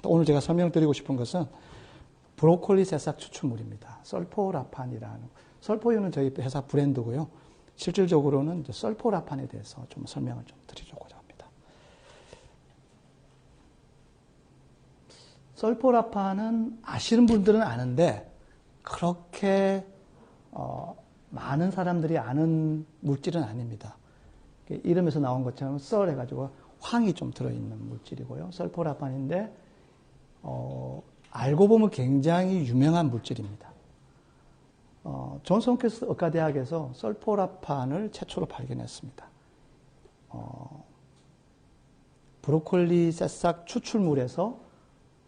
오늘 제가 설명드리고 싶은 것은 브로콜리 새싹 추출물입니다. 설포라판이라는, 설포유는 저희 회사 브랜드고요. 실질적으로는 이제 설포라판에 대해서 좀 설명을 좀 드리려고자 합니다. 설포라판은 아시는 분들은 아는데 그렇게 많은 사람들이 아는 물질은 아닙니다. 이름에서 나온 것처럼 썰 해가지고 황이 좀 들어있는 물질이고요. 설포라판인데 알고 보면 굉장히 유명한 물질입니다. 존스 홉킨스 의과대학에서 설포라판을 최초로 발견했습니다. 브로콜리 새싹 추출물에서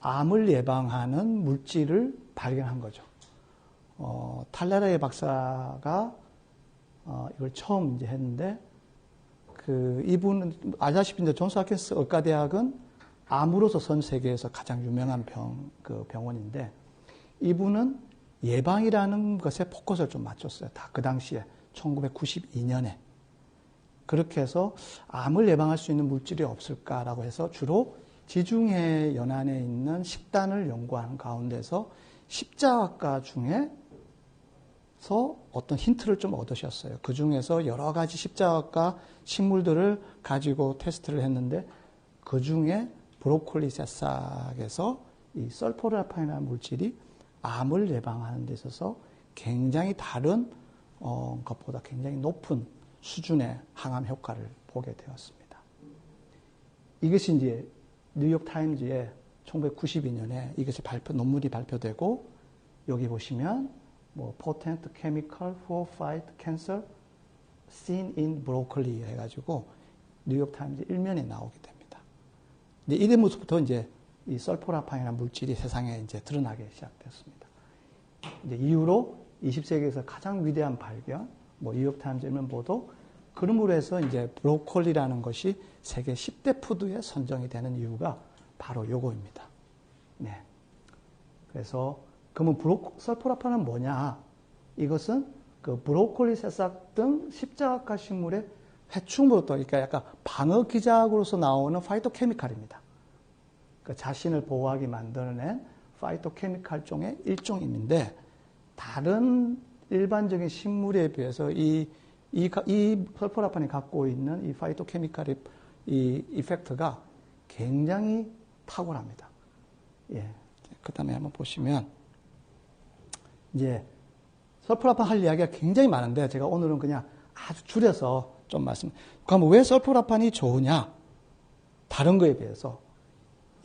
암을 예방하는 물질을 발견한 거죠. 탈레라의 박사가 이걸 처음 이제 했는데, 이분은 알다시피 이제 존스 홉킨스 의과대학은 암으로서 전 세계에서 가장 유명한 병원인데, 이분은 예방이라는 것에 포커스를 좀 맞췄어요. 다 그 당시에 1992년에. 그렇게 해서 암을 예방할 수 있는 물질이 없을까라고 해서 주로 지중해 연안에 있는 식단을 연구하는 가운데서 십자학과 중에서 어떤 힌트를 좀 얻으셨어요. 그 중에서 여러 가지 십자학과 식물들을 가지고 테스트를 했는데, 그 중에 브로콜리 새싹에서 이 설포라판이라는 물질이 암을 예방하는 데 있어서 굉장히 다른 것보다 굉장히 높은 수준의 항암 효과를 보게 되었습니다. 이것이 이제 뉴욕 타임즈에 1992년에 이것이 논문이 발표되고, 여기 보시면 potent chemical for fight cancer seen in broccoli 해가지고 뉴욕 타임즈 1면에 나오게 됩니다. 이때부터 이제 이 설포라판이라는 물질이 세상에 이제 드러나기 시작됐습니다. 이제 이후로 20세기에서 가장 위대한 발견, 뉴욕 타임즈 1면 보도, 그러므로 해서 이제 브로콜리라는 것이 세계 10대 푸드에 선정이 되는 이유가 바로 요거입니다. 네. 그래서 그러면 설포라판은 뭐냐? 이것은 그 브로콜리 새싹 등 십자학과 식물의 회충부터, 그러니까 약간 방어 기작으로서 나오는 파이토케미칼입니다. 그러니까 자신을 보호하게 만들어낸 파이토케미칼 중의 일종인데, 다른 일반적인 식물에 비해서 이 설포라판이 갖고 있는 이 파이토케미칼의 이 이펙트가 굉장히 탁월합니다. 예. 그 다음에 한번 보시면, 이제 설포라판 할 이야기가 굉장히 많은데, 제가 오늘은 그냥 아주 줄여서 좀 그럼 왜 설포라판이 좋으냐? 다른 거에 비해서.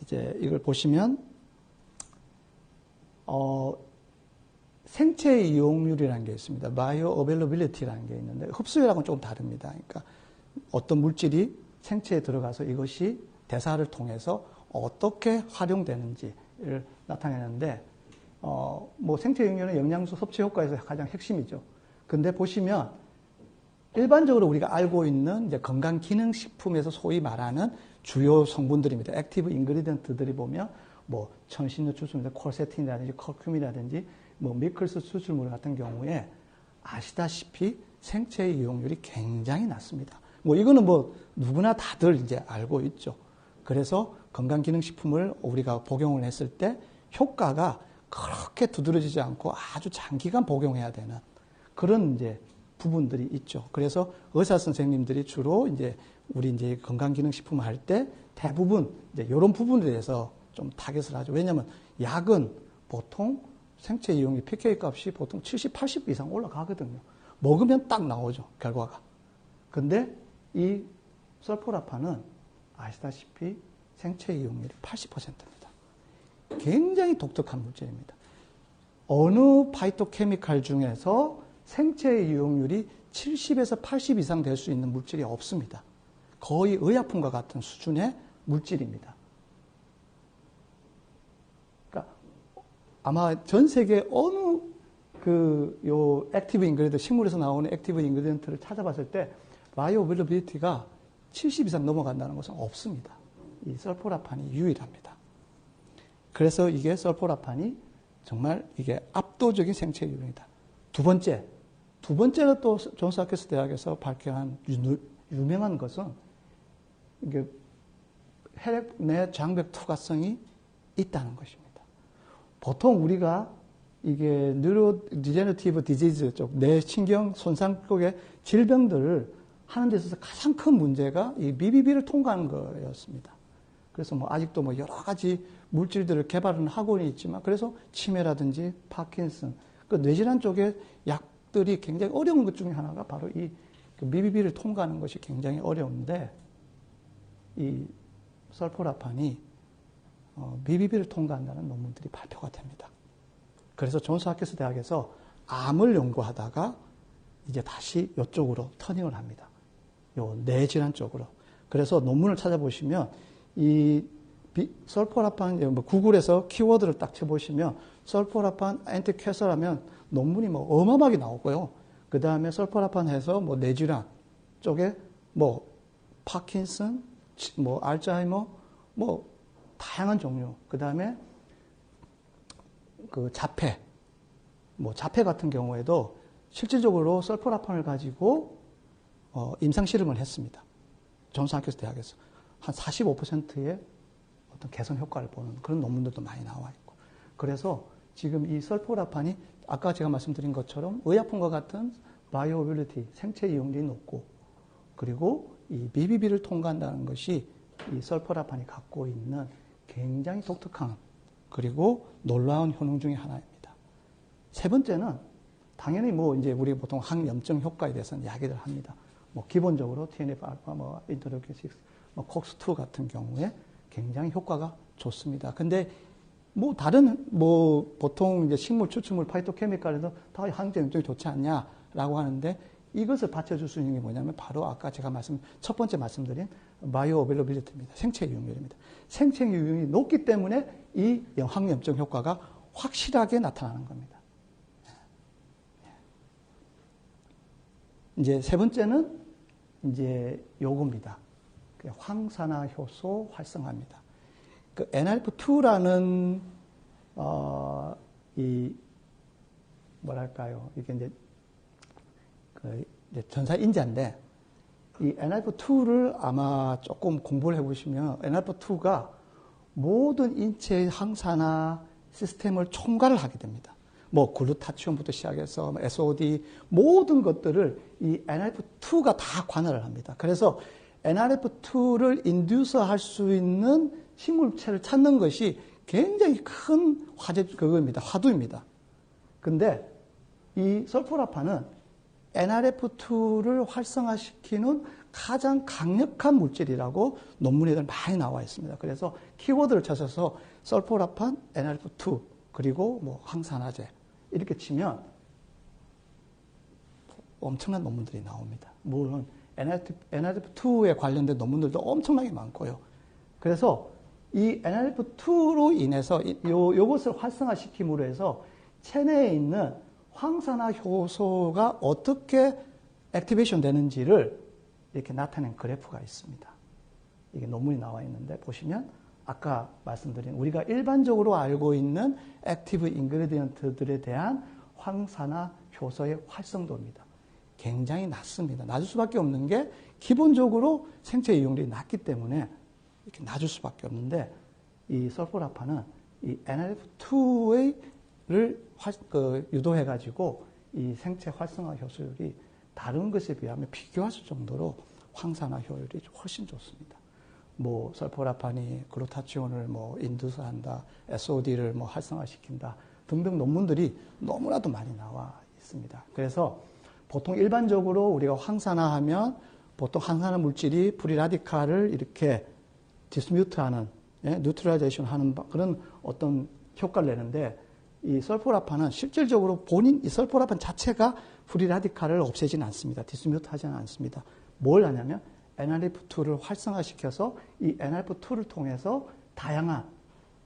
이제 이걸 보시면, 생체 이용률이라는 게 있습니다. 바이오어베일러빌리티라는 게 있는데, 흡수율하고는 조금 다릅니다. 그러니까 어떤 물질이 생체에 들어가서 이것이 대사를 통해서 어떻게 활용되는지를 나타내는데, 생체 이용률은 영양소 섭취 효과에서 가장 핵심이죠. 근데 보시면, 일반적으로 우리가 알고 있는 이제 건강기능식품에서 소위 말하는 주요 성분들입니다. 액티브 인그리디언트들이 보면 천신류 추출물, 콜세틴이라든지 커큐민이라든지 미클스 추출물 같은 경우에 아시다시피 생체 이용률이 굉장히 낮습니다. 이거는 누구나 다들 이제 알고 있죠. 그래서 건강기능식품을 우리가 복용을 했을 때 효과가 그렇게 두드러지지 않고 아주 장기간 복용해야 되는 그런 이제 부분들이 있죠. 그래서 의사 선생님들이 주로 이제 우리 이제 건강기능식품을 할 때 대부분 이제 이런 부분에 대해서 좀 타겟을 하죠. 왜냐하면 약은 보통 생체 이용률 pK 값이 보통 70, 80 이상 올라가거든요. 먹으면 딱 나오죠, 결과가. 근데 이 설포라판은 아시다시피 생체 이용률이 80%입니다. 굉장히 독특한 물질입니다. 어느 파이토케미칼 중에서 생체 이용률이 70에서 80 이상 될 수 있는 물질이 없습니다. 거의 의약품과 같은 수준의 물질입니다. 그러니까 아마 전 세계 어느 액티브 인그리디언트, 식물에서 나오는 액티브 인그리디언트를 찾아봤을 때 바이오어베일러빌리티가 70 이상 넘어간다는 것은 없습니다. 이 설포라판이 유일합니다. 그래서 이게 설포라판이 정말 이게 압도적인 생체 이용이다. 두 번째는 또 존스 홉킨스 대학에서 발견한 유명한 것은 이게 혈액 내 장벽 투과성이 있다는 것입니다. 보통 우리가 이게 뉴로 디제너티브 디지즈 쪽 뇌신경 손상 쪽의 질병들을 하는 데 있어서 가장 큰 문제가 이 BBB를 통과하는 거였습니다. 그래서 뭐 아직도 뭐 여러 가지 물질들을 개발은 하고는 있지만 그래서 치매라든지 파킨슨, 그 뇌질환 쪽의 약들이 굉장히 어려운 것 중에 하나가 바로 이 BBB를 통과하는 것이 굉장히 어려운데 이 설포라판이 BBB를 통과한다는 논문들이 발표가 됩니다. 그래서 존스 홉킨스 대학에서 암을 연구하다가 이제 다시 이쪽으로 터닝을 합니다. 요 뇌질환 쪽으로. 그래서 논문을 찾아보시면 이 설포라판 뭐 구글에서 키워드를 딱 쳐보시면 설포라판 엔티캐설 하면 논문이 뭐 어마어마하게 나오고요. 그 다음에 설포라판 해서 뭐 뇌질환 쪽에 뭐 파킨슨, 뭐 알츠하이머, 뭐 다양한 종류. 그 다음에 그 자폐, 뭐 자폐 같은 경우에도 실질적으로 설포라판을 가지고 임상 실험을 했습니다. 존스 홉킨스 대학에서 한 45%의 어떤 개선 효과를 보는 그런 논문들도 많이 나와 있고. 그래서 지금 이 설포라판이 아까 제가 말씀드린 것처럼 의약품과 같은 바이오빌리티, 생체 이용률이 높고, 그리고 이 BBB를 통과한다는 것이 이 설포라판이 갖고 있는 굉장히 독특한 그리고 놀라운 효능 중에 하나입니다. 세 번째는 당연히 뭐 이제 우리 보통 항염증 효과에 대해서는 이야기를 합니다. 뭐 기본적으로 TNF-알파, 뭐 인터루킨 6, 뭐 콕스2 같은 경우에 굉장히 효과가 좋습니다. 근데 뭐 다른 뭐 보통 이제 식물 추출물 파이토케미칼에도 다 항염증이 좋지 않냐라고 하는데 이것을 받쳐줄 수 있는 게 뭐냐면 바로 아까 제가 첫 번째 말씀드린 바이오 어베일러빌리티입니다. 생체 이용률입니다. 생체 이용률이 높기 때문에 이 항염증 효과가 확실하게 나타나는 겁니다. 이제 세 번째는 이제 요겁니다. 황산화 효소 활성화입니다. 그 NRF2라는 이 뭐랄까요? 이게 이제 전사 인자인데 이 NRF2를 아마 조금 공부를 해보시면 NRF2가 모든 인체의 항산화 시스템을 총괄을 하게 됩니다. 뭐 글루타치온부터 시작해서 SOD 모든 것들을 이 NRF2가 다 관할을 합니다. 그래서 NRF2를 인듀서할 수 있는 식물체를 찾는 것이 굉장히 큰 화두입니다. 근데 이 설포라판은 NRF2를 활성화시키는 가장 강력한 물질이라고 논문에 많이 나와 있습니다. 그래서 키워드를 찾아서 설포라판, NRF2, 그리고 뭐 항산화제 이렇게 치면 엄청난 논문들이 나옵니다. 물론 NRF2에 관련된 논문들도 엄청나게 많고요. 그래서 이 NRF2로 인해서 요것을 활성화시킴으로 해서 체내에 있는 황산화 효소가 어떻게 액티베이션 되는지를 이렇게 나타낸 그래프가 있습니다. 이게 논문이 나와 있는데 보시면 아까 말씀드린 우리가 일반적으로 알고 있는 액티브 인그리디언트들에 대한 황산화 효소의 활성도입니다. 굉장히 낮습니다. 낮을 수밖에 없는 게 기본적으로 생체 이용률이 낮기 때문에 이렇게 낮을 수밖에 없는데 이 설포라판은 이 NRF2를 유도해가지고 이 생체 활성화 효소율이 다른 것에 비하면 비교할 수 정도로 황산화 효율이 훨씬 좋습니다. 뭐 설포라판이 글루타치온을 뭐 인두스한다, SOD를 뭐 활성화시킨다 등등 논문들이 너무나도 많이 나와 있습니다. 그래서 보통 일반적으로 우리가 황산화하면 보통 황산화 물질이 프리라디칼을 이렇게 디스뮤트하는, 뉴트럴라이제이션 하는 그런 어떤 효과를 내는데 이 설포라판은 실질적으로 이 설포라판 자체가 프리라디칼을 없애지는 않습니다. 디스뮤트 하지는 않습니다. 뭘 하냐면 NRF2를 활성화시켜서 이 NRF2를 통해서 다양한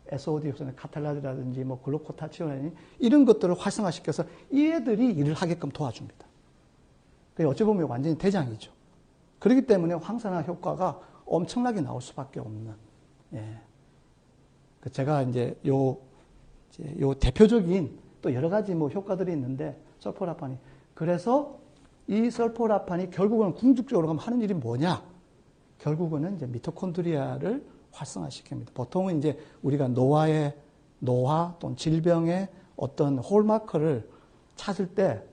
SOD 효소는 카탈라즈라든지 뭐 글루코타치온이 이런 것들을 활성화시켜서 이 애들이 일을 하게끔 도와줍니다. 어찌 보면 완전히 대장이죠. 그렇기 때문에 황산화 효과가 엄청나게 나올 수밖에 없는. 예. 제가 이제 요 대표적인 또 여러 가지 뭐 효과들이 있는데 설포라판이 그래서 이 설포라판이 결국은 궁극적으로 가면 하는 일이 뭐냐? 결국은 이제 미토콘드리아를 활성화시킵니다. 보통은 이제 우리가 노화 또는 질병의 어떤 홀마커를 찾을 때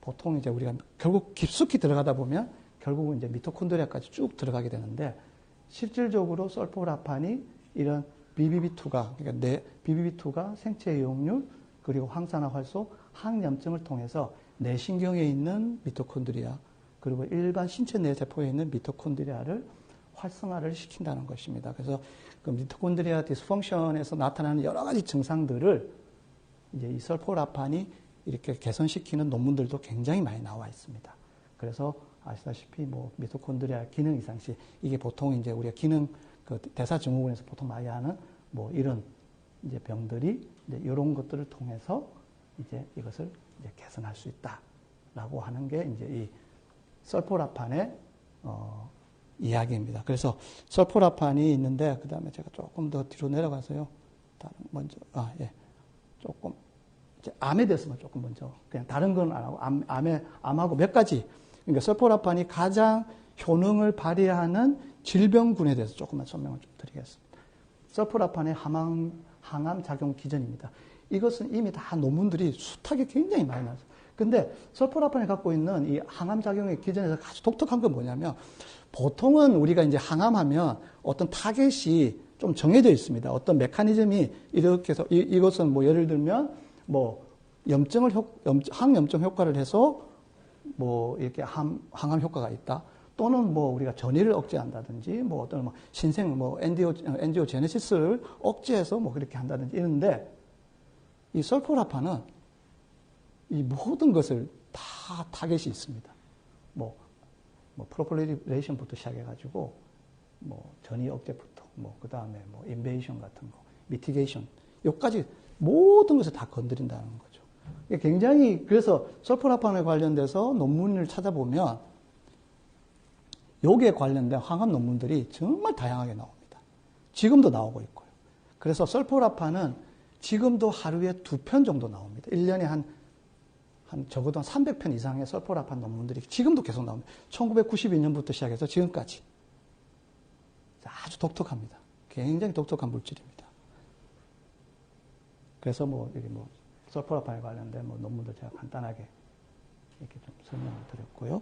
보통 이제 우리가 결국 깊숙이 들어가다 보면 결국은 이제 미토콘드리아까지 쭉 들어가게 되는데 실질적으로 설포라판이 이런 BBB2가 그러니까 BBB2가 생체 이용률 그리고 황산화 활소 항염증을 통해서 뇌신경에 있는 미토콘드리아 그리고 일반 신체 내 세포에 있는 미토콘드리아를 활성화를 시킨다는 것입니다. 그래서 그 미토콘드리아 디스펑션에서 나타나는 여러 가지 증상들을 이제 이 설포라판이 이렇게 개선시키는 논문들도 굉장히 많이 나와 있습니다. 그래서 아시다시피 뭐 미토콘드리아 기능 이상시 이게 보통 이제 우리가 기능 그 대사증후군에서 보통 많이 하는 뭐 이런 이제 병들이 이제 이런 것들을 통해서 이제 이것을 이제 개선할 수 있다라고 하는 게 이제 이 설포라판의 이야기입니다. 그래서 설포라판이 있는데 그 다음에 제가 조금 더 뒤로 내려가서요. 먼저 조금 이제 암에 대해서만 조금 먼저 그냥 다른 건 안 하고 암하고 몇 가지 그러니까 설포라판이 가장 효능을 발휘하는 질병군에 대해서 조금만 설명을 좀 드리겠습니다. 설포라판의 항암 작용 기전입니다. 이것은 이미 다 논문들이 숱하게 굉장히 많이 나왔어요. 근데 설포라판이 갖고 있는 이 항암 작용의 기전에서 아주 독특한 건 뭐냐면 보통은 우리가 이제 항암하면 어떤 타겟이 좀 정해져 있습니다. 어떤 메커니즘이 이렇게 해서 이것은 뭐 예를 들면 뭐 항염증 효과를 해서 뭐 이렇게 항암 효과가 있다. 또는 뭐 우리가 전이를 억제한다든지 뭐 어떤 뭐 신생 뭐 엔지오제네시스를 억제해서 뭐 그렇게 한다든지 이런데 이 설포라판은 이 모든 것을 다 타겟이 있습니다. 뭐 프로폴리레이션부터 시작해가지고 뭐 전이 억제부터 뭐 그 다음에 뭐 인베이션 같은 거, 미티게이션 여기까지 모든 것을 다 건드린다는 거죠. 굉장히 그래서 설포라판에 관련돼서 논문을 찾아보면 여기에 관련된 항암 논문들이 정말 다양하게 나옵니다. 지금도 나오고 있고요. 그래서 설포라판은 지금도 하루에 2편 정도 나옵니다. 1년에 한 적어도 한 300편 이상의 설포라판 논문들이 지금도 계속 나옵니다. 1992년부터 시작해서 지금까지. 아주 독특합니다. 굉장히 독특한 물질입니다. 그래서 여기 설포라판에 관련된 논문도 제가 간단하게 이렇게 좀 설명을 드렸고요.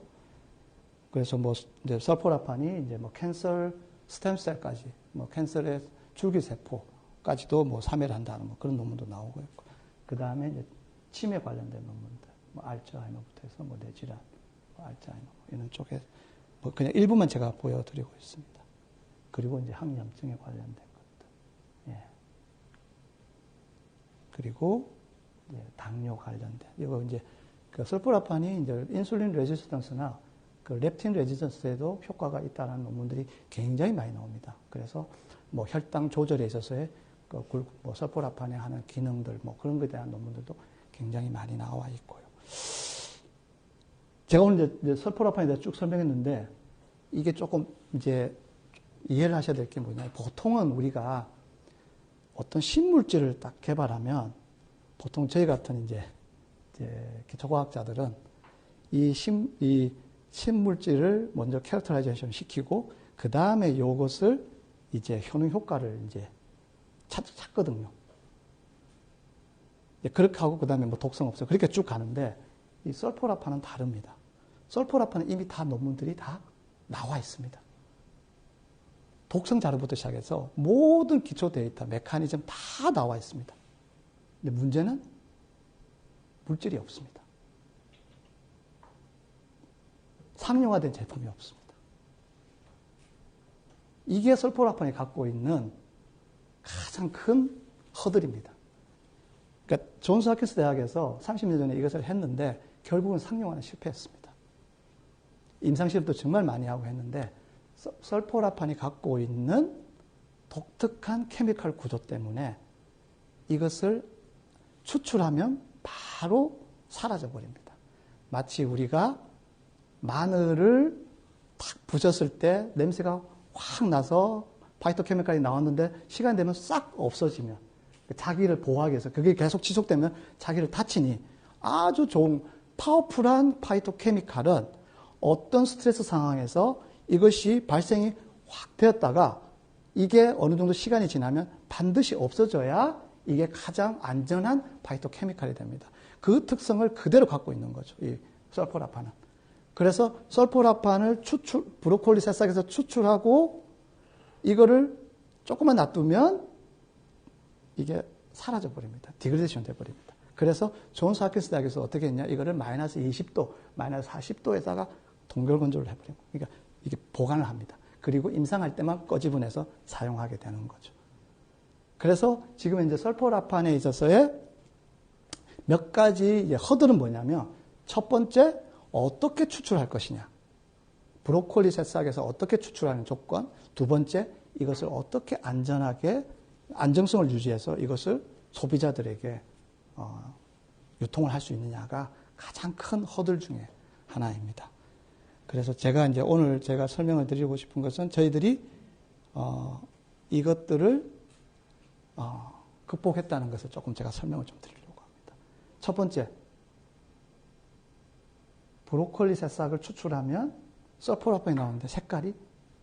그래서 이제 설포라판이 이제 캔서 스템셀까지, 캔서의 줄기세포까지도 사멸을 한다는 그런 논문도 나오고 있고. 그 다음에 이제 치매 관련된 논문들, 알츠하이머부터 해서 뇌질환, 알츠하이머, 이런 쪽에 그냥 일부만 제가 보여드리고 있습니다. 그리고 이제 항염증에 관련된 것들. 예. 그리고 이제 당뇨 관련된, 이거 이제 그 설포라판이 이제 인슐린 레지스턴스나 그 렙틴 레지스턴스에도 효과가 있다는 논문들이 굉장히 많이 나옵니다. 그래서 혈당 조절에 있어서의 설포라판에 하는 기능들, 그런 것에 대한 논문들도 굉장히 많이 나와 있고요. 제가 오늘 이제 설포라판에 대해서 쭉 설명했는데, 이게 조금 이제 이해를 하셔야 될 게 뭐냐면, 보통은 우리가 어떤 신물질을 딱 개발하면, 보통 저희 같은 이제 기초과학자들은 이 신물질을 먼저 캐릭터라이제이션 시키고, 그 다음에 이것을 이제 효능 효과를 이제 찾거든요. 그렇게 하고, 그 다음에 독성 없어요. 그렇게 쭉 가는데, 이 설포라판은 다릅니다. 설포라판은 이미 다 논문들이 다 나와 있습니다. 독성 자료부터 시작해서 모든 기초 데이터, 메커니즘 다 나와 있습니다. 근데 문제는 물질이 없습니다. 상용화된 제품이 없습니다. 이게 설포라판이 갖고 있는 가장 큰 허들입니다. 그러니까 존스 홉킨스 대학에서 30년 전에 이것을 했는데 결국은 상용화는 실패했습니다. 임상실험도 정말 많이 하고 했는데 설포라판이 갖고 있는 독특한 케미컬 구조 때문에 이것을 추출하면 바로 사라져버립니다. 마치 우리가 마늘을 탁 부셨을 때 냄새가 확 나서 파이토케미칼이 나왔는데 시간이 되면 싹 없어지면 자기를 보호하기 위해서 그게 계속 지속되면 자기를 다치니 아주 좋은 파워풀한 파이토케미칼은 어떤 스트레스 상황에서 이것이 발생이 확 되었다가 이게 어느 정도 시간이 지나면 반드시 없어져야 이게 가장 안전한 파이토케미칼이 됩니다. 그 특성을 그대로 갖고 있는 거죠. 이 설포라판은. 그래서 설포라판을 브로콜리 새싹에서 추출하고 이거를 조금만 놔두면 이게 사라져 버립니다. 디그레이션 돼 버립니다. 그래서 존스 홉킨스 대학에서 어떻게 했냐? 이거를 마이너스 20도, 마이너스 40도에다가 동결 건조를 해버리고, 그러니까 이게 보관을 합니다. 그리고 임상할 때만 꺼집어내서 사용하게 되는 거죠. 그래서 지금 이제 설포라판에 있어서의 몇 가지 허들은 뭐냐면, 첫 번째, 어떻게 추출할 것이냐. 브로콜리 새싹에서 어떻게 추출하는 조건. 두 번째, 이것을 어떻게 안전하게, 안정성을 유지해서 이것을 소비자들에게 유통을 할 수 있느냐가 가장 큰 허들 중에 하나입니다. 그래서 제가 이제 오늘 제가 설명을 드리고 싶은 것은 저희들이 이것들을 극복했다는 것을 조금 제가 설명을 좀 드리려고 합니다. 첫 번째, 브로콜리 새싹을 추출하면 설포라판이 나오는데 색깔이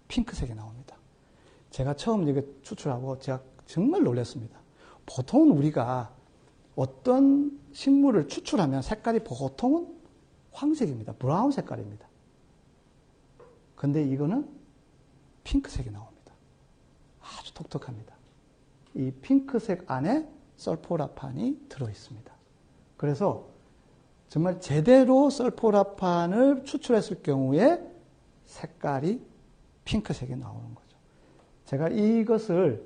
핑크색이 나옵니다. 제가 처음 이거 추출하고 제가 정말 놀랐습니다. 보통은 우리가 어떤 식물을 추출하면 색깔이 보통은 황색입니다. 브라운 색깔입니다. 근데 이거는 핑크색이 나옵니다. 아주 독특합니다. 이 핑크색 안에 설포라판이 들어있습니다. 그래서 정말 제대로 설포라판을 추출했을 경우에 색깔이 핑크색이 나오는 거죠. 제가 이것을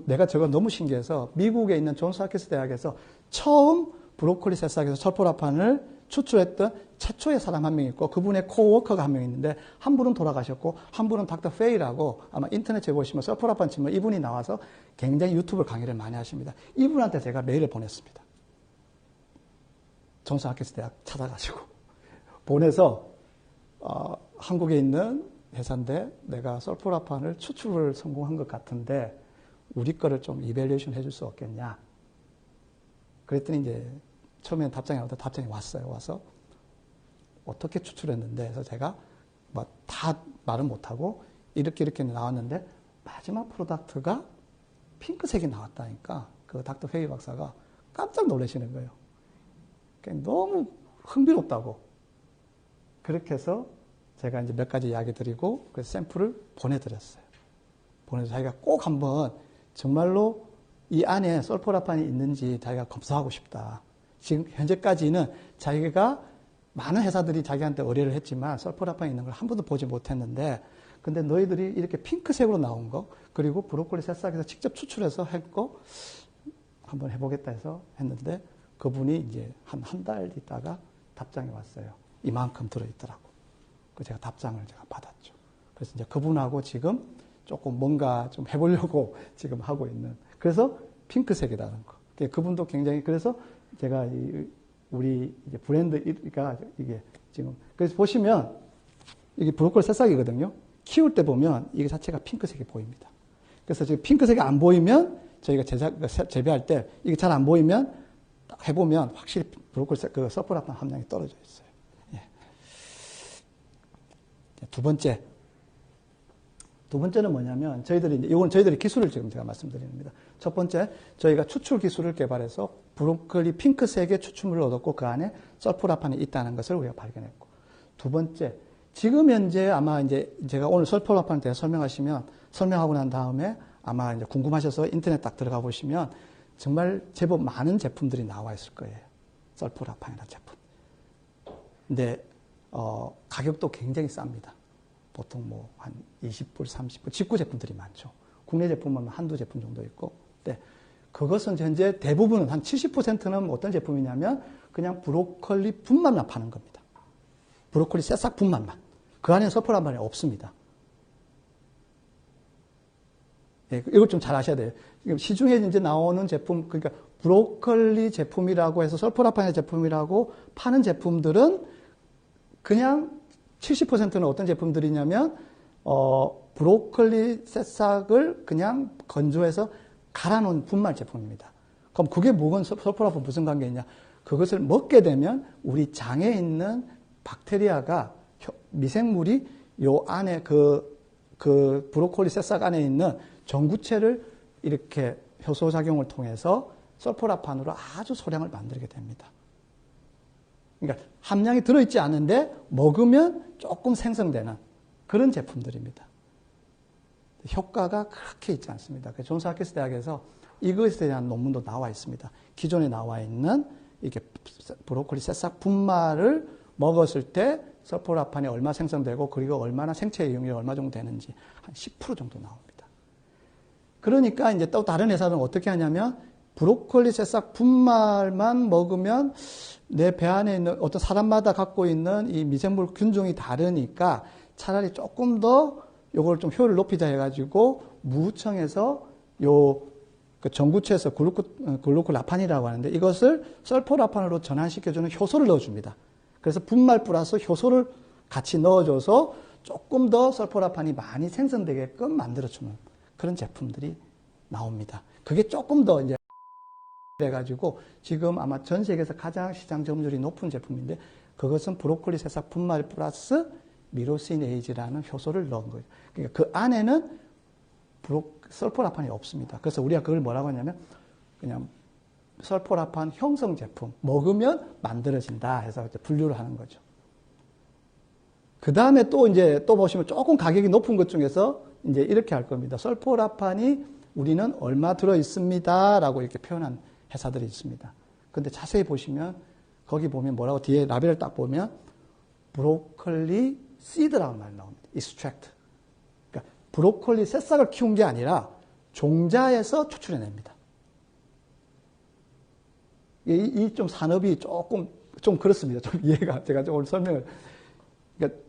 내가 저거 너무 신기해서 미국에 있는 존스 홉킨스 대학에서 처음 브로콜리 새싹에서 설포라판을 추출했던 최초의 사람 한 명 있고 그분의 코워커가 한 명 있는데 한 분은 돌아가셨고 한 분은 닥터 페이라고 아마 인터넷에 보시면 설포라판 치면 이분이 나와서 굉장히 유튜브 강의를 많이 하십니다. 이분한테 제가 메일을 보냈습니다. 존스 홉킨스 대학 찾아가지고 보내서 한국에 있는 회사인데 내가 설포라판을 추출을 성공한 것 같은데 우리 거를 좀 이밸리에이션 해줄 수 없겠냐. 그랬더니 이제 처음에는 답장이 나오다 답장이 왔어요. 와서 어떻게 추출했는데 그래서 제가 뭐 다 말은 못하고 이렇게 나왔는데 마지막 프로덕트가 핑크색이 나왔다니까 그 닥터 페이 박사가 깜짝 놀라시는 거예요. 너무 흥미롭다고. 그렇게 해서 제가 이제 몇 가지 이야기 드리고 그 샘플을 보내드렸어요. 보내서 자기가 꼭 한번 정말로 이 안에 설포라판이 있는지 자기가 검사하고 싶다. 지금 현재까지는 자기가 많은 회사들이 자기한테 의뢰를 했지만 설포라판이 있는 걸 한 번도 보지 못했는데 근데 너희들이 이렇게 핑크색으로 나온 거 그리고 브로콜리 새싹에서 직접 추출해서 했고 한번 해보겠다 해서 했는데 그분이 이제 한 달 있다가 답장이 왔어요. 이만큼 들어있더라고. 그래서 제가 답장을 제가 받았죠. 그래서 이제 그분하고 지금 조금 뭔가 좀 해보려고 지금 하고 있는. 그래서 핑크색이라는 거. 그분도 굉장히 그래서 제가 우리 이제 브랜드가 이게 지금 그래서 보시면 이게 브로콜리 새싹이거든요. 키울 때 보면 이게 자체가 핑크색이 보입니다. 그래서 지금 핑크색이 안 보이면 저희가 재배할 때 이게 잘 안 보이면 해보면 확실히 브로콜리 그 설포라판 함량이 떨어져 있어요. 예. 두 번째는 뭐냐면 이건 저희들이 기술을 지금 제가 말씀드리는 겁니다. 첫 번째, 저희가 추출 기술을 개발해서 브로콜리 핑크색의 추출물을 얻었고 그 안에 설포라판이 있다는 것을 우리가 발견했고. 두 번째, 지금 현재 아마 이제 제가 오늘 설포라판에 대해 설명하고 난 다음에 아마 이제 궁금하셔서 인터넷 딱 들어가 보시면 정말 제법 많은 제품들이 나와 있을 거예요. 설포라판이라는 제품. 근데 가격도 굉장히 쌉니다. 보통 뭐 한 20불, 30불, 직구 제품들이 많죠. 국내 제품은 한두 제품 정도 있고. 네. 그것은 현재 대부분은 한 70%는 어떤 제품이냐면 그냥 브로콜리 분말만 파는 겁니다. 브로콜리 새싹 분말만. 그 안에 설포라판이 없습니다. 네, 이걸 좀 잘 아셔야 돼요. 시중에 이제 나오는 제품, 그러니까 브로콜리 제품이라고 해서 설포라판의 제품이라고 파는 제품들은 그냥 70%는 어떤 제품들이냐면 브로콜리 새싹을 그냥 건조해서 갈아놓은 분말 제품입니다. 그럼 그게 설포라판 무슨 관계냐? 그것을 먹게 되면 우리 장에 있는 박테리아가 미생물이 요 안에 그 그 브로콜리 새싹 안에 있는 전구체를 이렇게 효소작용을 통해서 설포라판으로 아주 소량을 만들게 됩니다. 그러니까 함량이 들어있지 않은데 먹으면 조금 생성되는 그런 제품들입니다. 효과가 그렇게 있지 않습니다. 존스 홉킨스 대학에서 이것에 대한 논문도 나와 있습니다. 기존에 나와 있는 이렇게 브로콜리 새싹 분말을 먹었을 때 설포라판이 얼마 생성되고 그리고 얼마나 생체 이용률이 얼마 정도 되는지 한 10% 정도 나옵니다. 그러니까 이제 또 다른 회사는 어떻게 하냐면 브로콜리 새싹 분말만 먹으면 내 배 안에 있는 어떤 사람마다 갖고 있는 이 미생물 균종이 다르니까 차라리 조금 더 요걸 좀 효율을 높이자 해가지고 무청에서 그 전구체에서 글루코라판이라고 하는데 이것을 설포라판으로 전환시켜주는 효소를 넣어줍니다. 그래서 분말 플러스 효소를 같이 넣어줘서 조금 더 설포라판이 많이 생성되게끔 만들어주는 그런 제품들이 나옵니다. 그게 조금 더 이제 그래가지고 지금 아마 전 세계에서 가장 시장 점유율이 높은 제품인데 그것은 브로콜리 새싹 분말 플러스 미로신 에이지라는 효소를 넣은 거예요. 그러니까 그 안에는 설포라판이 없습니다. 그래서 우리가 그걸 뭐라고 하냐면 그냥 설포라판 형성 제품 먹으면 만들어진다 해서 이제 분류를 하는 거죠. 그 다음에 또 보시면 조금 가격이 높은 것 중에서 이제 이렇게 할 겁니다. 설포라판이 우리는 얼마 들어 있습니다라고 이렇게 표현한 회사들이 있습니다. 근데 자세히 보시면 거기 보면 뭐라고 뒤에 라벨을 딱 보면 브로콜리 씨드라는 말이 나옵니다. extract. 그러니까 브로콜리 새싹을 키운 게 아니라 종자에서 추출해냅니다. 이 좀 산업이 조금 좀 그렇습니다. 좀 이해가 제가 좀 오늘 설명을 그러니까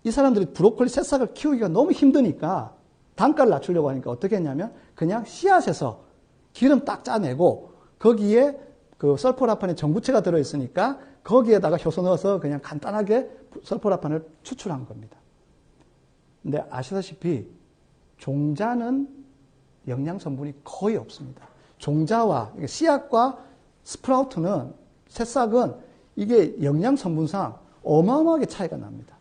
이 사람들이 브로콜리 새싹을 키우기가 너무 힘드니까 단가를 낮추려고 하니까 어떻게 했냐면 그냥 씨앗에서 기름 딱 짜내고 거기에 그 설포라판에 전구체가 들어있으니까 거기에다가 효소 넣어서 그냥 간단하게 설포라판을 추출한 겁니다. 근데 아시다시피 종자는 영양 성분이 거의 없습니다. 종자와 씨앗과 스프라우트는 새싹은 이게 영양 성분상 어마어마하게 차이가 납니다.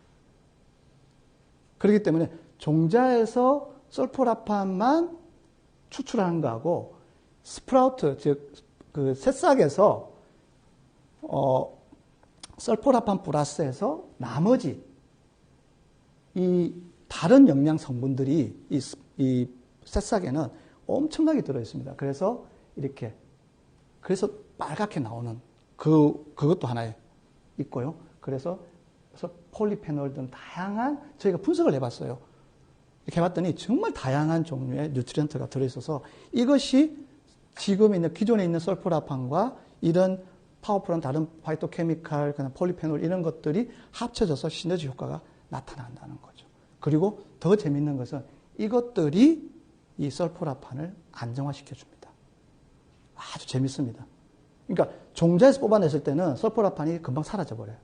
그렇기 때문에 종자에서 설포라판만 추출하는 거하고 스프라우트 즉 그 새싹에서 설포라판 플러스에서 나머지 이 다른 영양 성분들이 이 새싹에는 엄청나게 들어 있습니다. 그래서 빨갛게 나오는 그것도 하나에 있고요. 그래서 폴리페놀 등 다양한 저희가 분석을 해봤어요. 이렇게 해봤더니 정말 다양한 종류의 뉴트리언트가 들어있어서 이것이 지금 있는 기존에 있는 설포라판과 이런 파워풀한 다른 파이토케미칼, 폴리페놀 이런 것들이 합쳐져서 시너지 효과가 나타난다는 거죠. 그리고 더 재밌는 것은 이것들이 이 설포라판을 안정화시켜줍니다. 아주 재밌습니다. 그러니까 종자에서 뽑아냈을 때는 설포라판이 금방 사라져버려요.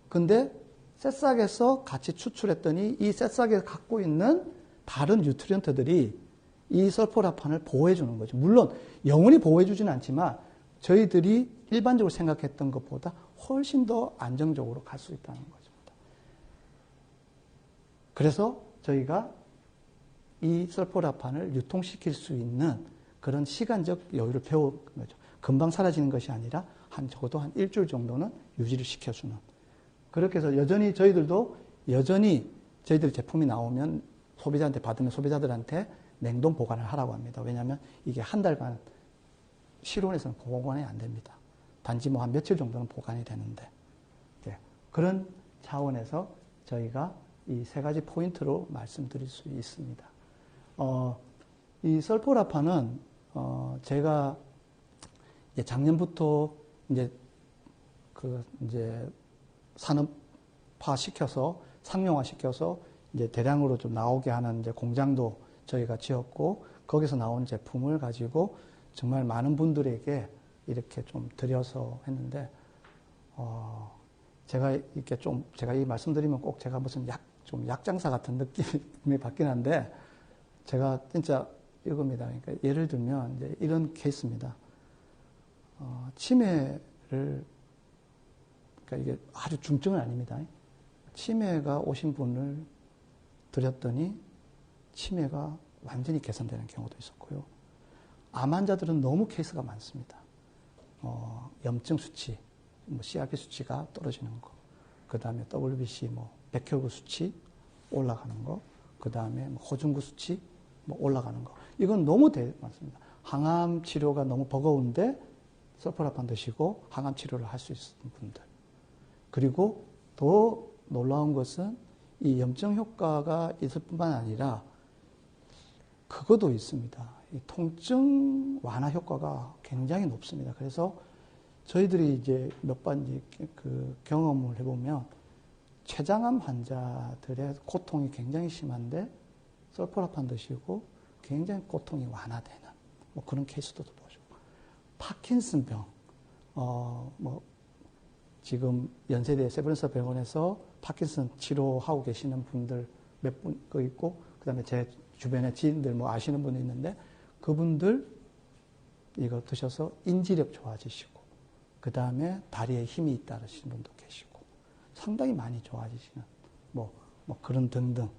근데 새싹에서 같이 추출했더니 이 새싹에 갖고 있는 다른 뉴트리언트들이 이 설포라판을 보호해주는 거죠. 물론 영원히 보호해주지는 않지만 저희들이 일반적으로 생각했던 것보다 훨씬 더 안정적으로 갈 수 있다는 거죠. 그래서 저희가 이 설포라판을 유통시킬 수 있는 그런 시간적 여유를 배운 거죠. 금방 사라지는 것이 아니라 적어도 한 일주일 정도는 유지를 시켜주는. 그렇게 해서 여전히 저희들도 저희들 제품이 나오면 소비자한테 받으면 소비자들한테 냉동 보관을 하라고 합니다. 왜냐하면 이게 한 달간 실온에서는 보관이 안 됩니다. 단지 한 며칠 정도는 보관이 되는데 그런 차원에서 저희가 이 세 가지 포인트로 말씀드릴 수 있습니다. 이 설포라판은 제가 작년부터 이제 산업화 시켜서 상용화 시켜서 이제 대량으로 좀 나오게 하는 이제 공장도 저희가 지었고 거기서 나온 제품을 가지고 정말 많은 분들에게 이렇게 좀 드려서 했는데 제가 이 말씀드리면 꼭 제가 무슨 약장사 같은 느낌이 받긴 한데 제가 진짜 이겁니다. 그러니까 예를 들면 이제 이런 케이스입니다. 치매를 그러니까 이게 아주 중증은 아닙니다. 치매가 오신 분을 드렸더니 치매가 완전히 개선되는 경우도 있었고요. 암 환자들은 너무 케이스가 많습니다. 염증 수치, CRP 수치가 떨어지는 거, 그 다음에 WBC, 백혈구 수치 올라가는 거, 그 다음에 호중구 수치 올라가는 거. 이건 너무 많습니다. 항암 치료가 너무 버거운데 설포라판 드시고 항암 치료를 할 수 있는 분들. 그리고 더 놀라운 것은 이 염증 효과가 있을 뿐만 아니라 그것도 있습니다. 이 통증 완화 효과가 굉장히 높습니다. 그래서 저희들이 이제 몇 번 그 경험을 해보면 췌장암 환자들의 고통이 굉장히 심한데 설포라판 드시고 굉장히 고통이 완화되는 그런 케이스도 보죠. 파킨슨병, 지금 연세대 세브란스 병원에서 파킨슨 치료하고 계시는 분들 몇 분 있고, 그 다음에 제 주변에 지인들 아시는 분이 있는데, 그분들 이거 드셔서 인지력 좋아지시고, 그 다음에 다리에 힘이 있다시는 분도 계시고, 상당히 많이 좋아지시는, 그런 등등,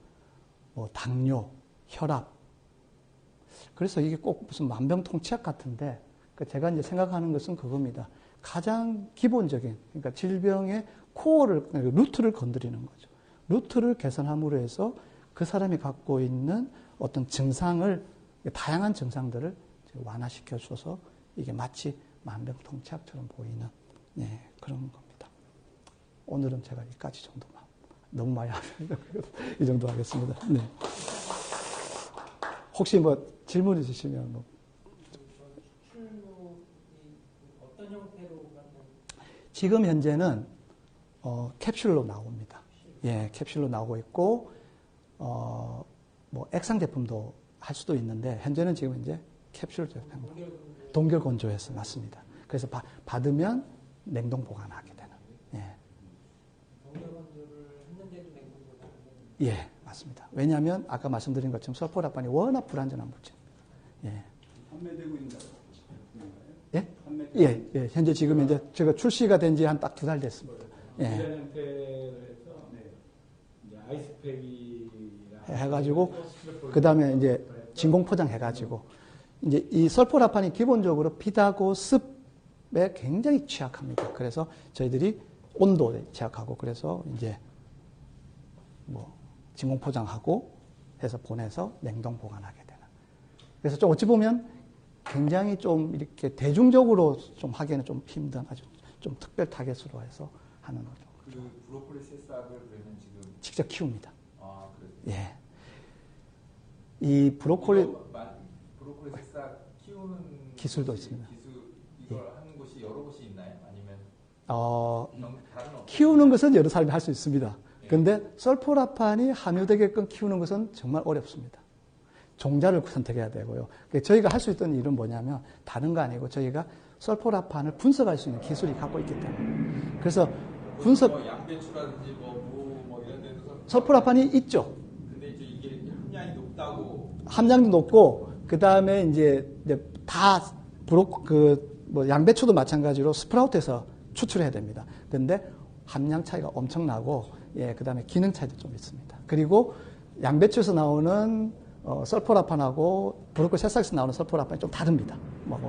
당뇨, 혈압. 그래서 이게 꼭 무슨 만병통치약 같은데, 제가 이제 생각하는 것은 그겁니다. 가장 기본적인, 그러니까 질병의 코어를, 루트를 건드리는 거죠. 루트를 개선함으로 해서 그 사람이 갖고 있는 어떤 증상을, 다양한 증상들을 완화시켜 줘서 이게 마치 만병통치약처럼 보이는 그런 겁니다. 오늘은 제가 여기까지 정도만. 너무 많이 하면 이 정도 하겠습니다. 네. 혹시 질문 있으시면 어떤 형태로 지금 현재는 캡슐로 나옵니다. 예, 캡슐로 나오고 있고 액상 제품도 할 수도 있는데 현재는 지금 이제 캡슐 제품 동결 건조해서 맞습니다. 그래서 받으면 냉동 보관하게 되는. 예. 동결 건조를 했는데도 냉동 보관. 예, 맞습니다. 왜냐하면 아까 말씀드린 것처럼 설포라판이 워낙 불안전한 물질. 예. 판매되고 있는 예? 예, 예. 현재 지금 이제 제가 출시가 된 지 한 딱 2달 됐습니다. 예. 이런 형태로 해서 이제 아이스팩이랑 해가지고 그 다음에 이제 진공 포장해가지고 이제 이 설포라판이 기본적으로 비하고 습에 굉장히 취약합니다. 그래서 저희들이 온도에 취약하고 그래서 이제 진공 포장하고 해서 보내서 냉동 보관하게 되는. 그래서 좀 어찌 보면 굉장히 좀 이렇게 대중적으로 좀 하기에는 좀 힘든 아주 좀 특별 타겟으로 해서 하는 거죠. 그 브로콜리 새싹을 그러면 지금 직접 키웁니다. 아, 그래요? 예. 이 브로콜리 새싹 키우는 기술도 있습니다. 이걸 하는 곳이 여러 곳이 있나요? 아니면 다른 키우는 것은 여러 사람이 할 수 있습니다. 그런데 설포라판이 함유되게끔 키우는 것은 정말 어렵습니다. 종자를 선택해야 되고요. 저희가 할 수 있던 일은 뭐냐면 다른 거 아니고 저희가 설포라판을 분석할 수 있는 기술이 갖고 있기 때문에 그래서 분석 양배추라든지 이런 데서 설포라판이 있죠. 근데 이게 함량이 높다고 함량도 높고 그 다음에 이제 다 양배추도 마찬가지로 스프라우트에서 추출해야 됩니다. 그런데 함량 차이가 엄청나고 그 다음에 기능 차이도 좀 있습니다. 그리고 양배추에서 나오는 설포라판하고 브로콜리 새싹에서 나오는 설포라판이 좀 다릅니다.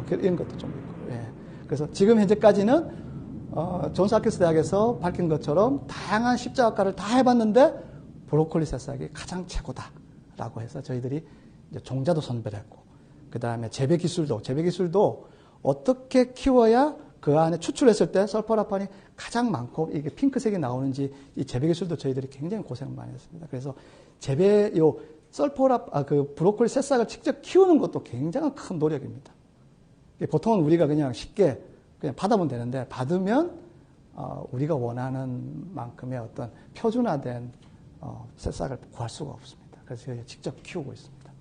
이런 것도 좀 있고. 예. 그래서 지금 현재까지는 존스홉킨스 대학에서 밝힌 것처럼 다양한 십자학과를 다 해봤는데 브로콜리 새싹이 가장 최고다라고 해서 저희들이 이제 종자도 선별했고 그 다음에 재배 기술도 어떻게 키워야 그 안에 추출했을 때 설포라판이 가장 많고 이게 핑크색이 나오는지 이 재배 기술도 저희들이 굉장히 고생을 많이 했습니다. 그래서 브로콜리 새싹을 직접 키우는 것도 굉장히 큰 노력입니다. 보통은 우리가 그냥 쉽게 그냥 받아보면 되는데 받으면 우리가 원하는 만큼의 어떤 표준화된 새싹을 구할 수가 없습니다. 그래서 저희가 직접 키우고 있습니다.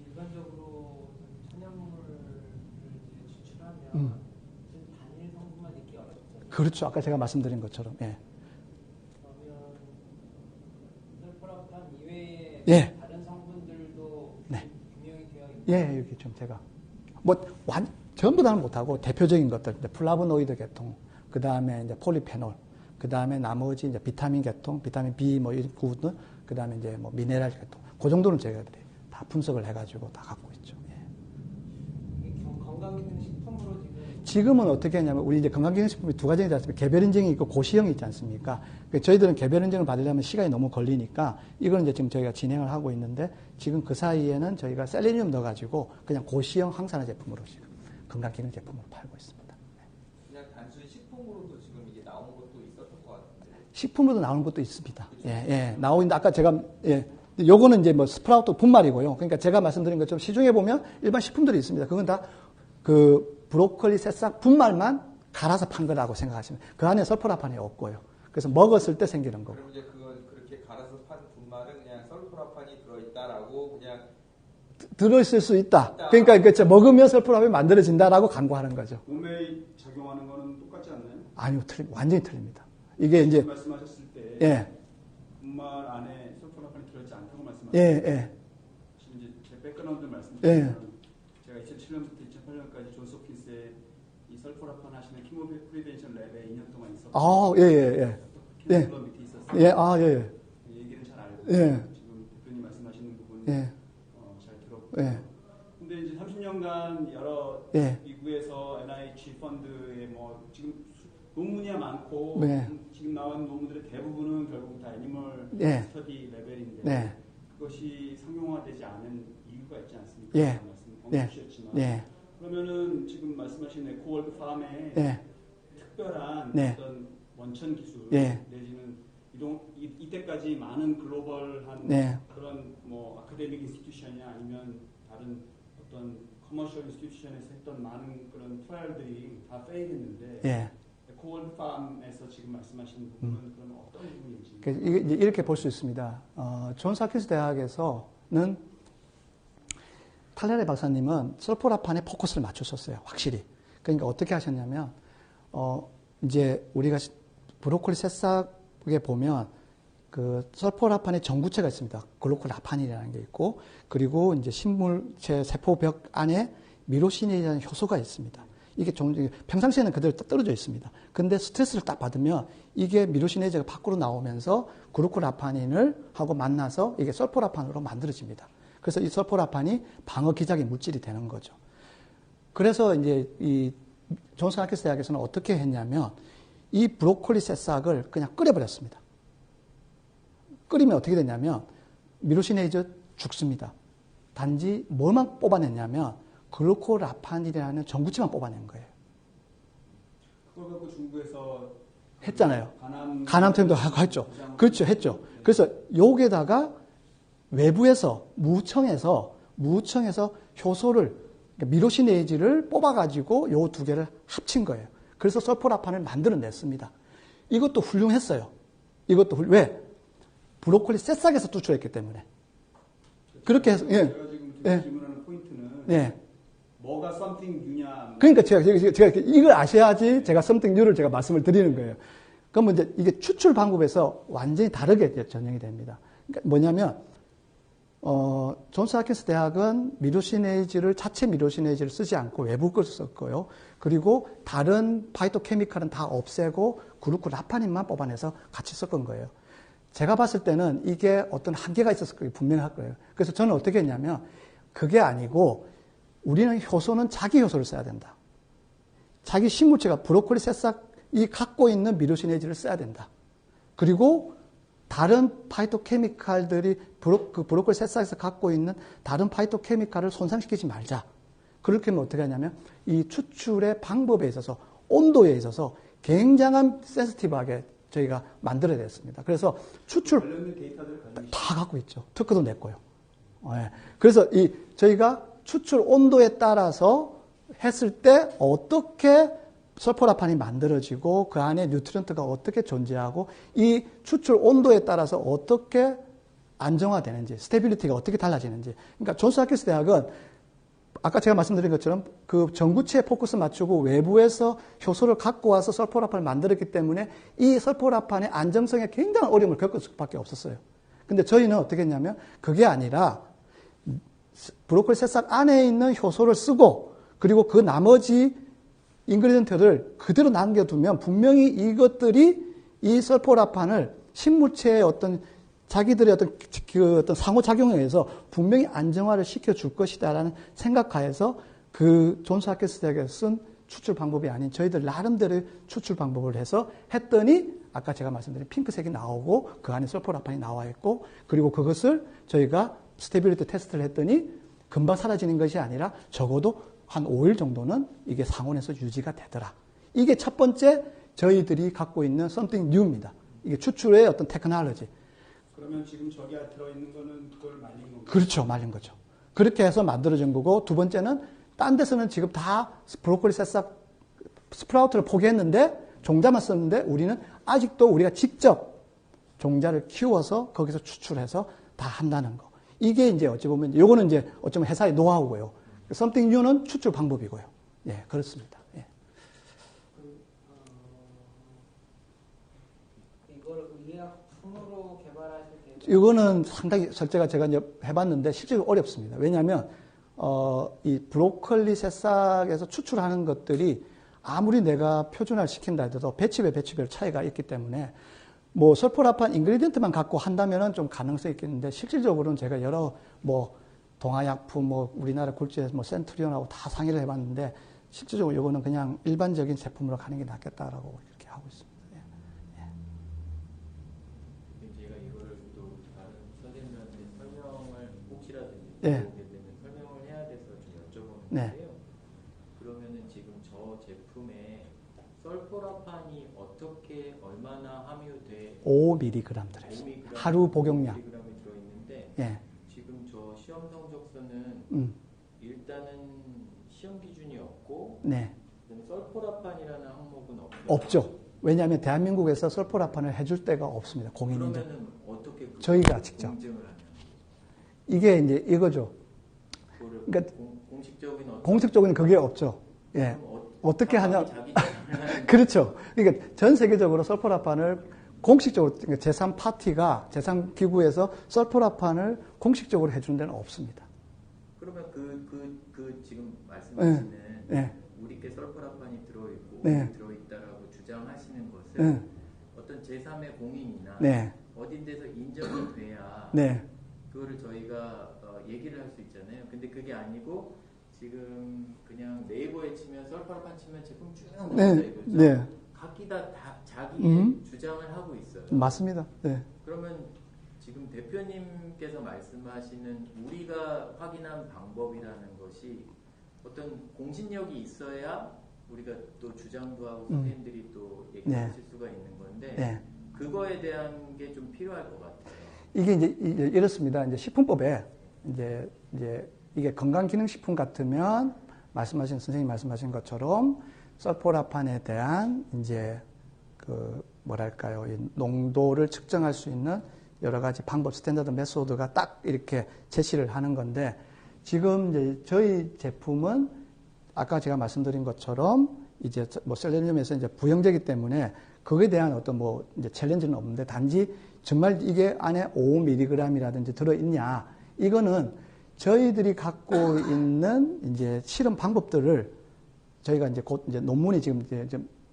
일반적으로 천연물을 추출하면 단일 성분만 있기 어렵잖아요. 그렇죠. 아까 제가 말씀드린 것처럼. 예. 그러면 설포라판 이외에 예. 다른 성분들도 네. 분명히 되어 있나요? 예, 여기 좀 제가 전부 다는 못하고 대표적인 것들, 플라보노이드 계통, 그 다음에 이제 폴리페놀, 그 다음에 나머지 이제 비타민 계통, 비타민 B 뭐 이런 부분, 그 다음에 이제 뭐 미네랄 계통, 그 정도는 저희들이 다 분석을 해가지고 다 갖고 있죠. 예. 건강기능식품으로 지금은 어떻게 하냐면 우리 이제 건강기능식품이 두 가지가 있지 않습니까? 개별 인증이 있고 고시형이 있지 않습니까? 저희들은 개별 인증을 받으려면 시간이 너무 걸리니까 이거는 이제 지금 저희가 진행을 하고 있는데 지금 그 사이에는 저희가 셀레니움 넣어가지고 그냥 고시형 항산화 제품으로 지금 건강기능 제품으로 팔고 있습니다. 그냥 단순히 식품으로도 지금 이게 나온 것도 있었던 것 같은데. 식품으로도 나오는 것도 있습니다. 예, 예. 나오는데 아까 제가, 예. 요거는 이제 뭐 스프라우트 분말이고요. 그러니까 제가 말씀드린 것처럼 시중에 보면 일반 식품들이 있습니다. 그건 다 그 브로콜리 새싹 분말만 갈아서 판 거라고 생각하시면 그 안에 설포라판이 없고요. 그래서 먹었을 때 생기는 거고. 그럼 이제 그건 그렇게 갈아서 판 분말은 그냥 설포라판이 들어있다라고 그냥 들어있을 수 있다. 그러니까 먹으면 설포라판이 만들어진다라고 광고하는 거죠. 몸에 작용하는 거는 똑같지 않나요? 아니요, 완전히 틀립니다. 이게 이제 말씀하셨을 때 예, 분말 안에 설포라판이 들어있지 않다고 말씀하셨어요. 예, 예, 지금 이제 제 백그라운드 말씀드리면 예. 제가 2007년부터 2008년까지 존스홉킨스에 이 설포라판 하시는 키모 프리벤션 랩에 2년 동안 있었고, 아, 예, 예, 예, 캔슬러 밑에 있었어요. 예, 아, 예, 이 얘기는 잘 알고 예. 지금 대표님 말씀하시는 부분 예, 잘 들었고, 예, 근데 이제 30년간 여러 예. 미국에서 NIH 펀드에 뭐 지금 논문이야 많고 네. 지금 나온 논문들의 대부분은 결국 다 애니멀 예. 스터디 레벨인데 네. 그것이 상용화되지 않은 이유가 있지 않습니까? 예. 말씀 예. 주셨지만 예. 그러면은 지금 말씀하신 에코월드 팜의 예. 특별한 네. 어떤 원천 기술 예. 내지는 이때까지 많은 글로벌한 네. 그런 뭐 아카데믹 인스티튜션이나 아니면 다른 어떤 커머셜 인스티튜션에서 했던 많은 그런 트라이얼들이 다 페일했는데 예. 에코월드 팜에서 지금 말씀하시는 부분은 그러면 어떤 부분인지 이제 이렇게 볼 수 있습니다. 존스 홉킨스 대학에서는 탈레레 박사님은 설포라판에 포커스를 맞추셨어요. 확실히. 그러니까 어떻게 하셨냐면, 이제 우리가 브로콜리 새싹에 보면 그 설포라판의 전구체가 있습니다. 글루코라판이라는 게 있고, 그리고 이제 식물체 세포벽 안에 미로시네이라는 효소가 있습니다. 이게 평상시에는 그대로 떨어져 있습니다. 근데 스트레스를 딱 받으면 이게 미로시네이즈가 밖으로 나오면서 글루코라파닌을 하고 만나서 이게 설포라판으로 만들어집니다. 그래서 이 설포라판이 방어 기작의 물질이 되는 거죠. 그래서 이제 이 존스 홉킨스 대학에서는 어떻게 했냐면 이 브로콜리 새싹을 그냥 끓여버렸습니다. 끓이면 어떻게 되냐면 미로시네이즈 죽습니다. 단지 뭐만 뽑아냈냐면 글루코라판이라는 전구체만 뽑아낸 거예요. 그걸 갖고 중국에서 했잖아요. 간암 투여도 하고 했죠. 그렇죠, 했죠. 그래서 여기에다가 외부에서 무청에서 효소를 미로시네이즈를 뽑아가지고 요 두 개를 합친 거예요. 그래서 설포라판을 만들어냈습니다. 이것도 훌륭했어요. 왜? 브로콜리 새싹에서 추출했기 때문에. 그렇게 해서 제가 지금 예. 질문하는 포인트는 예. 뭐가 something new냐. 그러니까 제가 이걸 아셔야지 제가 something new를 제가 말씀을 드리는 거예요. 그러면 이제 이게 추출 방법에서 완전히 다르게 전형이 됩니다. 그러니까 뭐냐면, 존스 홉킨스 대학은 자체 미로시네이즈를 쓰지 않고 외부 것을 썼고요. 그리고 다른 파이토케미칼은 다 없애고 글루코라파닌만 뽑아내서 같이 섞은 거예요. 제가 봤을 때는 이게 어떤 한계가 있었을 거예요. 분명할 거예요. 그래서 저는 어떻게 했냐면, 그게 아니고, 우리는 효소는 자기 효소를 써야 된다. 자기 식물체가 브로콜리 새싹이 갖고 있는 미로시네이즈를 써야 된다. 그리고 다른 파이토케미칼들이 브로콜리 새싹에서 갖고 있는 다른 파이토케미칼을 손상시키지 말자. 그렇게 하면 어떻게 하냐면 이 추출의 방법에 있어서 온도에 있어서 굉장한 센시티브하게 저희가 만들어야 됐습니다. 그래서 추출 관련된 데이터들을 다 갖고 있죠. 특허도 냈고요. 네. 그래서 저희가 추출 온도에 따라서 했을 때 어떻게 설포라판이 만들어지고 그 안에 뉴트리언트가 어떻게 존재하고 이 추출 온도에 따라서 어떻게 안정화되는지, 스테빌리티가 어떻게 달라지는지. 그러니까 존스 홉킨스 대학은 아까 제가 말씀드린 것처럼 그 전구체에 포커스 맞추고 외부에서 효소를 갖고 와서 설포라판을 만들었기 때문에 이 설포라판의 안정성에 굉장한 어려움을 겪을 수밖에 없었어요. 근데 저희는 어떻게 했냐면 그게 아니라 브로콜리 새싹 안에 있는 효소를 쓰고 그리고 그 나머지 인그리디언트를 그대로 남겨두면 분명히 이것들이 이 설포라판을 식물체의 어떤 자기들의 어떤 상호작용에 의해서 분명히 안정화를 시켜줄 것이다라는 생각하에서 그 존스 핫킨스 대학에서 쓴 추출 방법이 아닌 저희들 나름대로의 추출 방법을 해서 했더니 아까 제가 말씀드린 핑크색이 나오고 그 안에 설포라판이 나와 있고 그리고 그것을 저희가 스테빌리티 테스트를 했더니 금방 사라지는 것이 아니라 적어도 한 5일 정도는 이게 상온에서 유지가 되더라. 이게 첫 번째 저희들이 갖고 있는 something new입니다. 이게 추출의 어떤 테크놀로지. 그러면 지금 저기 들어있는 거는 그걸 말린 건가요? 그렇죠. 말린 거죠. 그렇게 해서 만들어진 거고 두 번째는 딴 데서는 지금 다 브로콜리 새싹 스프라우트를 포기했는데 종자만 썼는데 우리는 아직도 우리가 직접 종자를 키워서 거기서 추출해서 다 한다는 거. 이게 이제 어찌 보면 요거는 이제 어쩌면 회사의 노하우고요. something new는 추출 방법이고요. 예, 그렇습니다. 예. 이걸 의약품으로 개발하실 때 이거는 상당히 실제가 제가 이제 해봤는데 실제로 어렵습니다. 왜냐하면 이 브로콜리 새싹에서 추출하는 것들이 아무리 내가 표준화를 시킨다 해도 배치별 차이가 있기 때문에 뭐 설포라판 인그리디언트만 갖고 한다면은 좀 가능성이 있겠는데 실질적으로는 제가 여러 뭐 동아약품 뭐 우리나라 굴지에서 뭐 센트리온하고 다 상의를 해봤는데 실질적으로 이거는 그냥 일반적인 제품으로 가는 게 낫겠다라고 이렇게 하고 있습니다. 제가 이거를 또 다른 선생님들한테 설명을 혹시라도 예. 보게 되면 설명을 해야 돼서 좀 여쭤보는 네. 건데요. 그러면은 지금 저 제품에 설포라판이 어떻게 얼마나 함유돼? 5mg 들어있어요. 하루 복용량. 5mg이 들어있는데 예. 지금 저 시험 성적서는 일단은 시험 기준이 없고 네. 그다음에 설포라판이라는 항목은 없어요. 없죠. 왜냐하면 대한민국에서 설포라판을 해줄 데가 없습니다. 공인인데. 그러면은 어떻게 저희가 직접. 공증을 하냐? 이게 이제 이거죠. 그러니까 공식적인 그게 없죠. 예. 어떻게 하냐? 그렇죠. 그러니까 전 세계적으로 설포라판을 공식적으로 제3파티가 제3기구에서 설포라판을 공식적으로 해주는 데는 없습니다. 그러면 그 지금 말씀하시는 네. 우리께 설포라판이 들어있고 네. 들어있다라고 주장하시는 것은 어떤 제3의 공인이나 네. 어딘 데서 인정이 돼야 네. 그거를 저희가 얘기를 할 수 있잖아요. 근데 그게 아니고 지금 그냥 네이버에 치면 설포라판 치면 제품 쭉 나온다 네. 이거죠. 네. 각기 다 자기의 주장을 하고 있어요. 맞습니다. 네. 그러면 지금 대표님께서 말씀하시는 우리가 확인한 방법이라는 것이 어떤 공신력이 있어야 우리가 또 주장도 하고 선생님들이 또 얘기하실 수가 있는 건데 네. 그거에 대한 게 좀 필요할 것 같아요. 이게 이제 이렇습니다. 이제 식품법에 이제 이게 건강기능식품 같으면 선생님 말씀하신 것처럼 설포라판에 대한 이제 그 뭐랄까요, 이 농도를 측정할 수 있는 여러 가지 방법, 스탠다드 메소드가 딱 이렇게 제시를 하는 건데 지금 이제 저희 제품은 아까 제가 말씀드린 것처럼 이제 뭐 셀레늄에서 이제 부형제이기 때문에 그거에 대한 어떤 뭐 이제 챌린지는 없는데 단지 정말 이게 안에 5mg이라든지 들어있냐 이거는 저희들이 갖고 있는 이제 실험 방법들을 저희가 이제 곧 이제 논문이 지금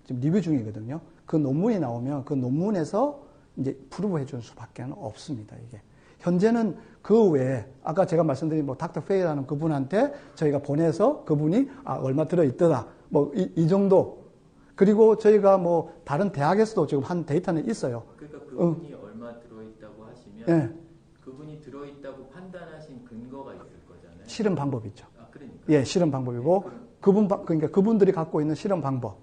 리뷰 중이거든요. 그 논문이 나오면 그 논문에서 이제 프루브 해주는 수밖에 없습니다. 이게 현재는 그 외에 아까 제가 말씀드린 뭐 닥터 페이라는 그분한테 저희가 보내서 그분이 얼마 들어 있더라 뭐 이 정도. 그리고 저희가 뭐 다른 대학에서도 지금 한 데이터는 있어요. 그러니까 그분이 얼마 들어있다고 하시면 네. 그분이 들어있다고 판단하신 근거가 있을 거잖아요. 실험 방법이죠. 그러니까. 예, 실험 방법이고 그러니까 그분들이 갖고 있는 실험 방법.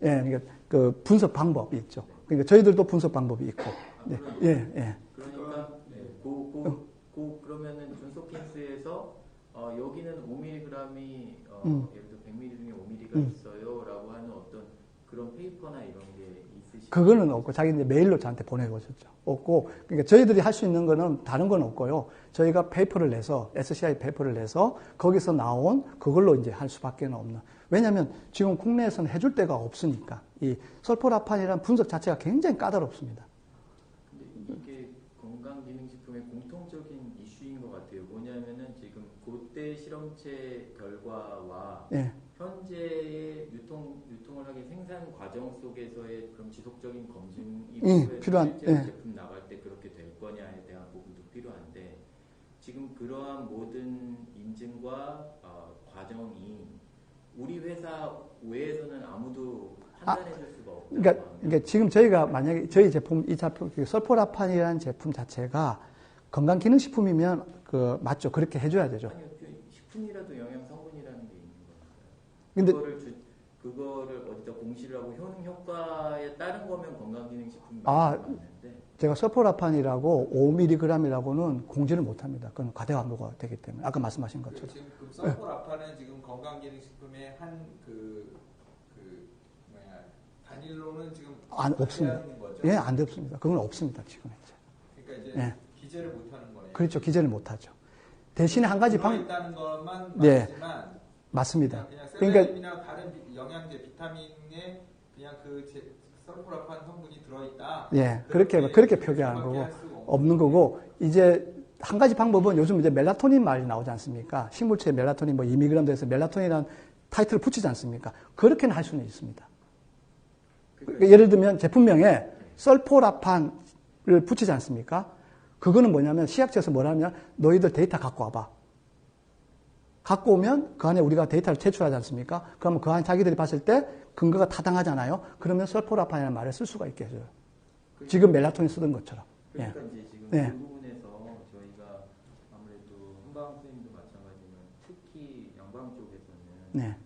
예, 그러니까 그 분석 방법이 있죠. 그러니까 저희들도 분석 방법이 있고. 네. 예. 그러니까 그러면은 존스홉킨스에서 여기는 5mg이 예를 들어 100ml 중에 5mg가 있어요라고 하는 어떤 그런 페이퍼나 이런 게 있으시죠? 그거는 없고 자기 이제 메일로 저한테 보내오셨죠. 없고 그러니까 저희들이 할 수 있는 거는 다른 건 없고요. 저희가 페이퍼를 내서 SCI 페이퍼를 내서 거기서 나온 그걸로 이제 할 수밖에 없는. 왜냐하면 지금 국내에서는 해줄 데가 없으니까 이 설포라판이라는 분석 자체가 굉장히 까다롭습니다. 근데 이게 건강기능식품의 공통점 전형적인 이슈인 것 같아요. 뭐냐면은 지금 그때 실험체 결과와 예. 현재 유통을 하기 생산 과정 속에서의 그런 지속적인 검증이 필요한, 실제로 예. 제품 나갈 때 그렇게 될 거냐에 대한 부분도 필요한데 지금 그러한 모든 인증과 과정이 우리 회사 외에서는 아무도 판단해 줄 수가 없다. 그러니까 지금 저희가 만약에 저희 제품 이 제품 설포라판이라는 제품 자체가 건강기능식품이면 맞죠. 그렇게 해줘야 되죠. 아니요, 식품이라도 영양 성분이라는 게 있는 근데 거니까요. 그거를 어디다 공시를 하고 효과에 따른 거면 건강기능식품이 맞는데 제가 설포라판이라고 5mg이라고는 공지를 못합니다. 그건 과대광고가 되기 때문에 아까 말씀하신 것처럼. 지금 그 설포라판은 지금 건강기능식품의 단일로는 지금 없습니다. 있는 거죠? 예, 안 없습니다. 그건 없습니다 지금 이제. 그러니까 이제 예. 기재를 못하는 거네요. 그렇죠. 기재를 못하죠. 대신에 한 가지 있다는 것만 네. 맞지만 맞습니다. 그냥 그러니까 셀레늄이나 다른 영양제, 비타민에 그냥 설포라판 성분이 들어있다. 예, 그렇게 표기하는 거고 없는 거고 이제 한 가지 방법은 요즘 이제 멜라토닌 말이 나오지 않습니까? 식물체에 멜라토닌 2mg 돼서 멜라토닌이라는 타이틀을 붙이지 않습니까? 그렇게는 할 수는 있습니다. 그러니까 예를 들면 제품명에 설포라판을 붙이지 않습니까? 그거는 뭐냐면 시약처에서 뭐라면 너희들 데이터 갖고 와봐. 갖고 오면 그 안에 우리가 데이터를 제출하지 않습니까? 그러면 그 안에 자기들이 봤을 때 근거가 타당하잖아요. 그러면 설포라판이라는 말을 쓸 수가 있게 해줘요. 지금 멜라토닌 쓰던 것처럼. 그러니까 이제 지금 네. 그 부분에서 저희가 아무래도 한방 선생님도 마찬가지지만 특히 양방 쪽에서는 네.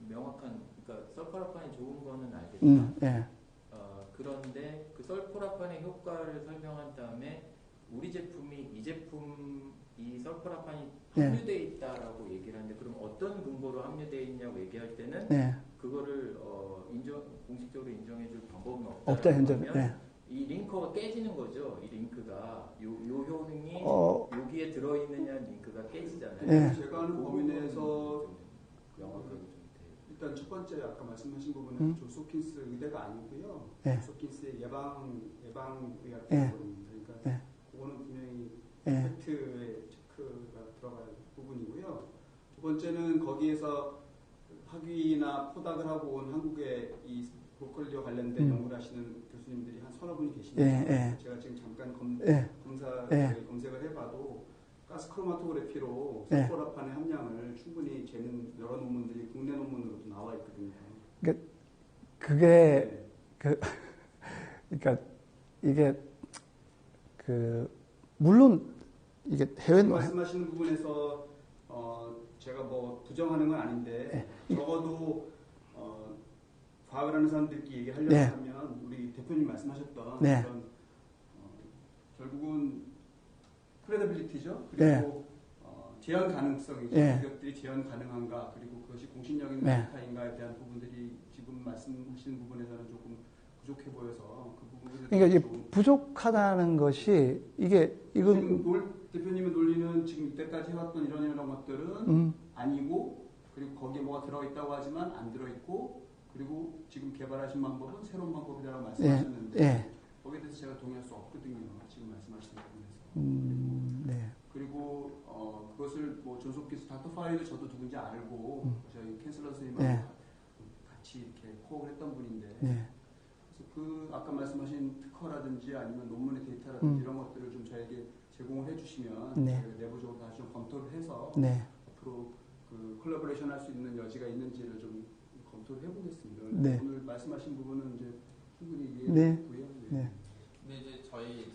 명확한 그러니까 설포라판이 좋은 거는 알겠지만 예. 그런데 그 설포라판의 효과를 설명한 다음에 우리 제품이 이 설포라판이 함유되어 있다라고 얘기를 하는데 그럼 어떤 근거로 함유되어 있냐고 얘기할 때는 네. 그거를 공식적으로 인정해줄 방법은 없다 없다라고 현재. 하면 네. 이 링커가 깨지는 거죠. 이 링크가 요 효능이 여기에 들어있느냐 링크가 깨지잖아요. 네. 제가 아는 범위 내에서 명확하게 좀 일단 첫 번째 아까 말씀하신 부분은 존스 홉킨스 의대가 아니고요. 네. 존스 홉킨스의 예방의학 네. 부분입니다. 그러니까 네. 그거는 분명히 네. 팩트의 체크가 들어갈 부분이고요. 두 번째는 거기에서 학위나 포닥을 하고 온 한국의 이 브로콜리와 관련된 연구를 하시는 교수님들이 한 서너 분이 계시는데 제가 지금 잠깐 검색을 해봐도 가스 크로마토그래피로 설포라판의 함량을 충분히 재는 여러 논문들이 국내 논문으로도 나와 있거든요. 그게 그러니까 이게 물론 이게 해외 말씀하시는 부분에서 제가 뭐 부정하는 건 아닌데 적어도 과학을 하는 사람들끼리 얘기하려고 하면 우리 대표님 말씀하셨던 그런 결국은 크레디빌리티죠. 그리고 재현 가능성이죠. 기업들이 재현 가능한가 그리고 그것이 공신력 있는 데이터인가에 대한 부분들이 지금 말씀하시는 부분에서는 조금 부족해 보여서 그 부분을 그러니까 이게 부족하다는 것이 이건 지금 대표님의 논리는 지금 이때까지 해왔던 이런 것들은 아니고 그리고 거기에 뭐가 들어있다고 하지만 안 들어있고 그리고 지금 개발하신 방법은 새로운 방법이라고 말씀하셨는데 거기에 대해서 제가 동의할 수 없거든요. 지금 말씀하시는 부분에서. 그리고 그것을 뭐 존스 홉킨스 닥터 파이를 저도 누군지 알고 저희 캔슬러 선생님하고 같이 이렇게 코어를 했던 분인데 그래서 그 아까 말씀하신 특허라든지 아니면 논문의 데이터라든지 이런 것들을 좀 저에게 제공을 해주시면 저희가 내부적으로 다시 좀 검토를 해서 앞으로 그 콜라보레이션 할 수 있는 여지가 있는지를 좀 검토를 해보겠습니다. 오늘 말씀하신 부분은 이제 충분히 이해했고요. 근데 이제 저희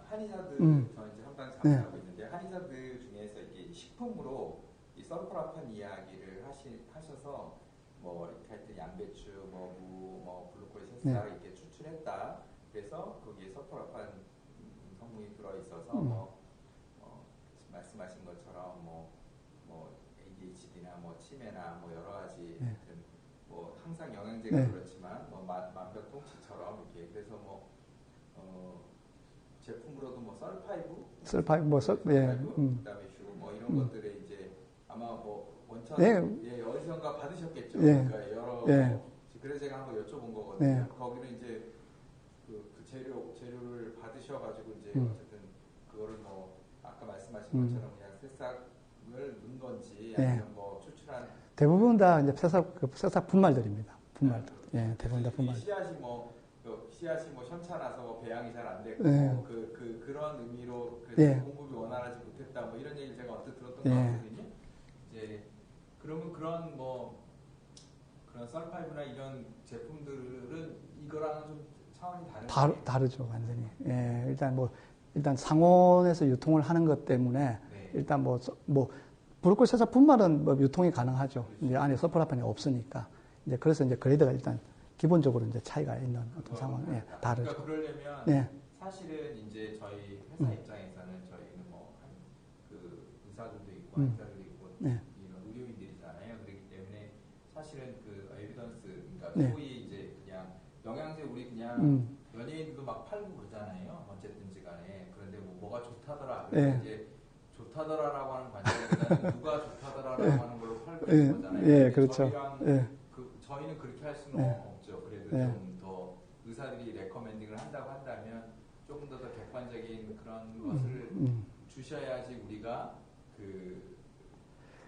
한의사들 저는 이제 한방 참여하고 있는데 한의사들 중에서 이게 식품으로 이 설포라판 이야기를 하셔서 뭐 이렇게 할 때 양배추, 무, 블루콜리 세사 이렇게 추출했다. 그래서 거기에 설포라판 성분이 들어 있어서 말씀하신 것처럼 ADHD나 치매나 여러 가지 항상 영양제가 그렇지만 만병통치처럼 이렇게 그래서 제품으로도 설파이브, 그다음에 슈 이런 것들에 이제 아마 원천 어디선가 받으셨겠죠. 그러니까 여러 그래서 제가 한번 여쭤본 거거든요. 거기는 이제 그 재료를 받으셔가지고 이제 어쨌든 그거를 것처럼 그냥 새싹을 넣은 건지 예. 아니면 뭐 추출한 대부분 다 이제 새싹 분말들입니다. 분말들. 예, 대부분 다 분말. 씨앗이 뭐 현차나서 뭐 배양이 잘 안 됐고 예. 그런 의미로 예. 공급이 원활하지 못했다 뭐 이런 얘기를 제가 언뜻 들었던 예. 것 같거든요. 이제 그러면 그런 썰파이브나 이런 제품들은 이거랑은 좀 차원이 다른데 다르죠, 완전히. 예, 일단 상온에서 유통을 하는 것 때문에 네. 일단 브로콜리 새싹 분말은 뭐 유통이 가능하죠. 이제 안에 서프라판이 없으니까. 이제 그래서 이제 그레이드가 일단 기본적으로 이제 차이가 있는 어떤 상황, 예, 다르죠. 그러니까 그러려면 예. 사실은 이제 저희 회사 입장에서는 저희는 그 의사들도 있고 의사들도 있고 네. 이런 의료인들이잖아요. 그렇기 때문에 사실은 그 에비던스, 그러니까 네. 소위 이제 그냥 영양제 우리 그냥 연예인도 막 팔고 그러잖아요. 어쨌든지 간에. 그런데 뭐가 좋다더라. 그래서 네. 이제 좋다더라라고 하는 관점보다는 누가 좋다더라라고 하는 걸로 팔고 예, 있는 거잖아요. 예, 그렇죠. 저희랑 예. 저희는 그렇게 할 수는 네. 없죠. 그래도 네. 좀 더 의사들이 레커멘딩을 한다고 한다면 조금 더 객관적인 그런 것을 주셔야지 우리가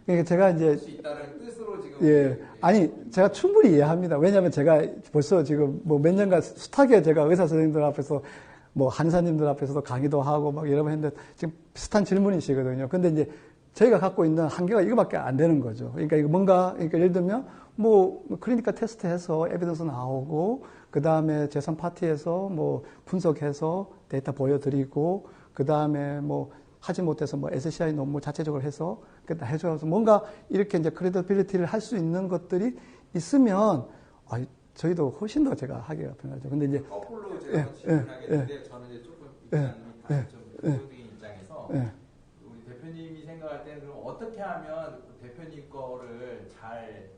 그러니까 제가 이제 할 수 있다는 뜻으로 지금 예. 아니, 제가 충분히 이해합니다. 왜냐하면 제가 벌써 지금 뭐 몇 년간 숱하게 제가 의사 선생님들 앞에서 뭐 한의사님들 앞에서도 강의도 하고 막 여러 번 했는데 지금 비슷한 질문이시거든요. 근데 이제 저희가 갖고 있는 한계가 이거밖에 안 되는 거죠. 그러니까 이거 그러니까 예를 들면 뭐 클리니컬 테스트해서 에비던스 나오고 그 다음에 재산 파티에서 뭐 분석해서 데이터 보여드리고 그 다음에 뭐 하지 못해서 뭐 SCI 논문 자체적으로 해서 그다 해줘서 뭔가 이렇게 이제 크레디빌리티를 할 수 있는 것들이 있으면 저희도 훨씬 더 제가 하기가 편하죠. 근데 이제 거꾸로 제가 질문하겠는데 저는 이제 조금 입장이 좀 부정적인 입장에서 우리 대표님이 생각할 때는 그럼 어떻게 하면 대표님 거를 잘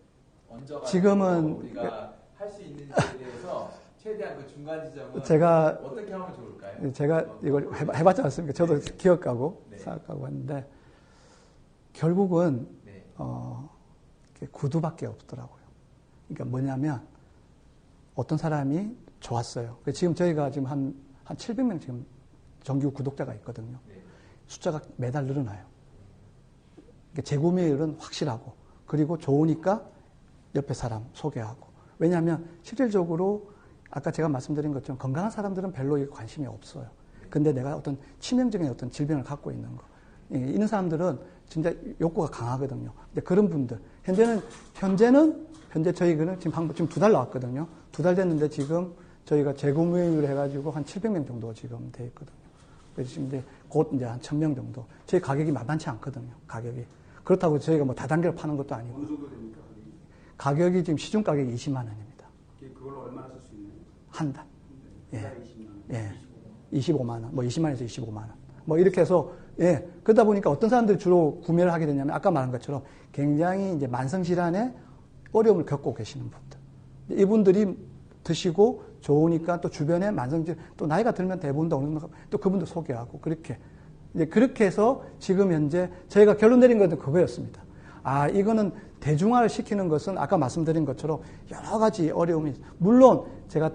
얹어가지고 지금은 우리가 할 수 있는지에 대해서 최대한 그 중간 지점은 제가 어떻게 하면 좋을까요? 제가 이걸 해봤지 않습니까? 저도 기억하고 네. 생각하고 했는데 결국은 네. 구두밖에 없더라고요. 그러니까 뭐냐면 어떤 사람이 좋았어요. 지금 저희가 지금 한 700명 지금 정규 구독자가 있거든요. 네. 숫자가 매달 늘어나요. 그러니까 재구매율은 확실하고 그리고 좋으니까 옆에 사람 소개하고 왜냐하면 실질적으로 아까 제가 말씀드린 것처럼 건강한 사람들은 별로 관심이 없어요. 근데 내가 어떤 치명적인 어떤 질병을 갖고 있는 거 이런 사람들은 진짜 욕구가 강하거든요. 근데 그런 분들 현재 저희는 지금 2달 나왔거든요. 2달 됐는데 지금 저희가 재구매율 해가지고 한 700명 정도 지금 돼 있거든요. 그래서 지금 이제 곧 이제 한 1000명 정도. 저희 가격이 만만치 않거든요. 가격이. 그렇다고 저희가 뭐 다단계로 파는 것도 아니고. 어느 정도 됩니까? 가격이 지금 시중 가격이 20만 원입니다. 그걸로 얼마나 쓸 수 있나요? 한 달. 예. 20만 원. 예. 25만 원. 뭐 20만 원에서 25만 원. 뭐 이렇게 해서 예. 그러다 보니까 어떤 사람들이 주로 구매를 하게 되냐면 아까 말한 것처럼 굉장히 이제 만성 질환에 어려움을 겪고 계시는 분들. 이분들이 드시고 좋으니까 또 주변에 만성질 또 나이가 들면 대부분 다 어느 정도 또 그분들 소개하고 그렇게 이제 그렇게 해서 지금 현재 저희가 결론 내린 것은 그거였습니다. 이거는 대중화를 시키는 것은 아까 말씀드린 것처럼 여러 가지 어려움이 물론 제가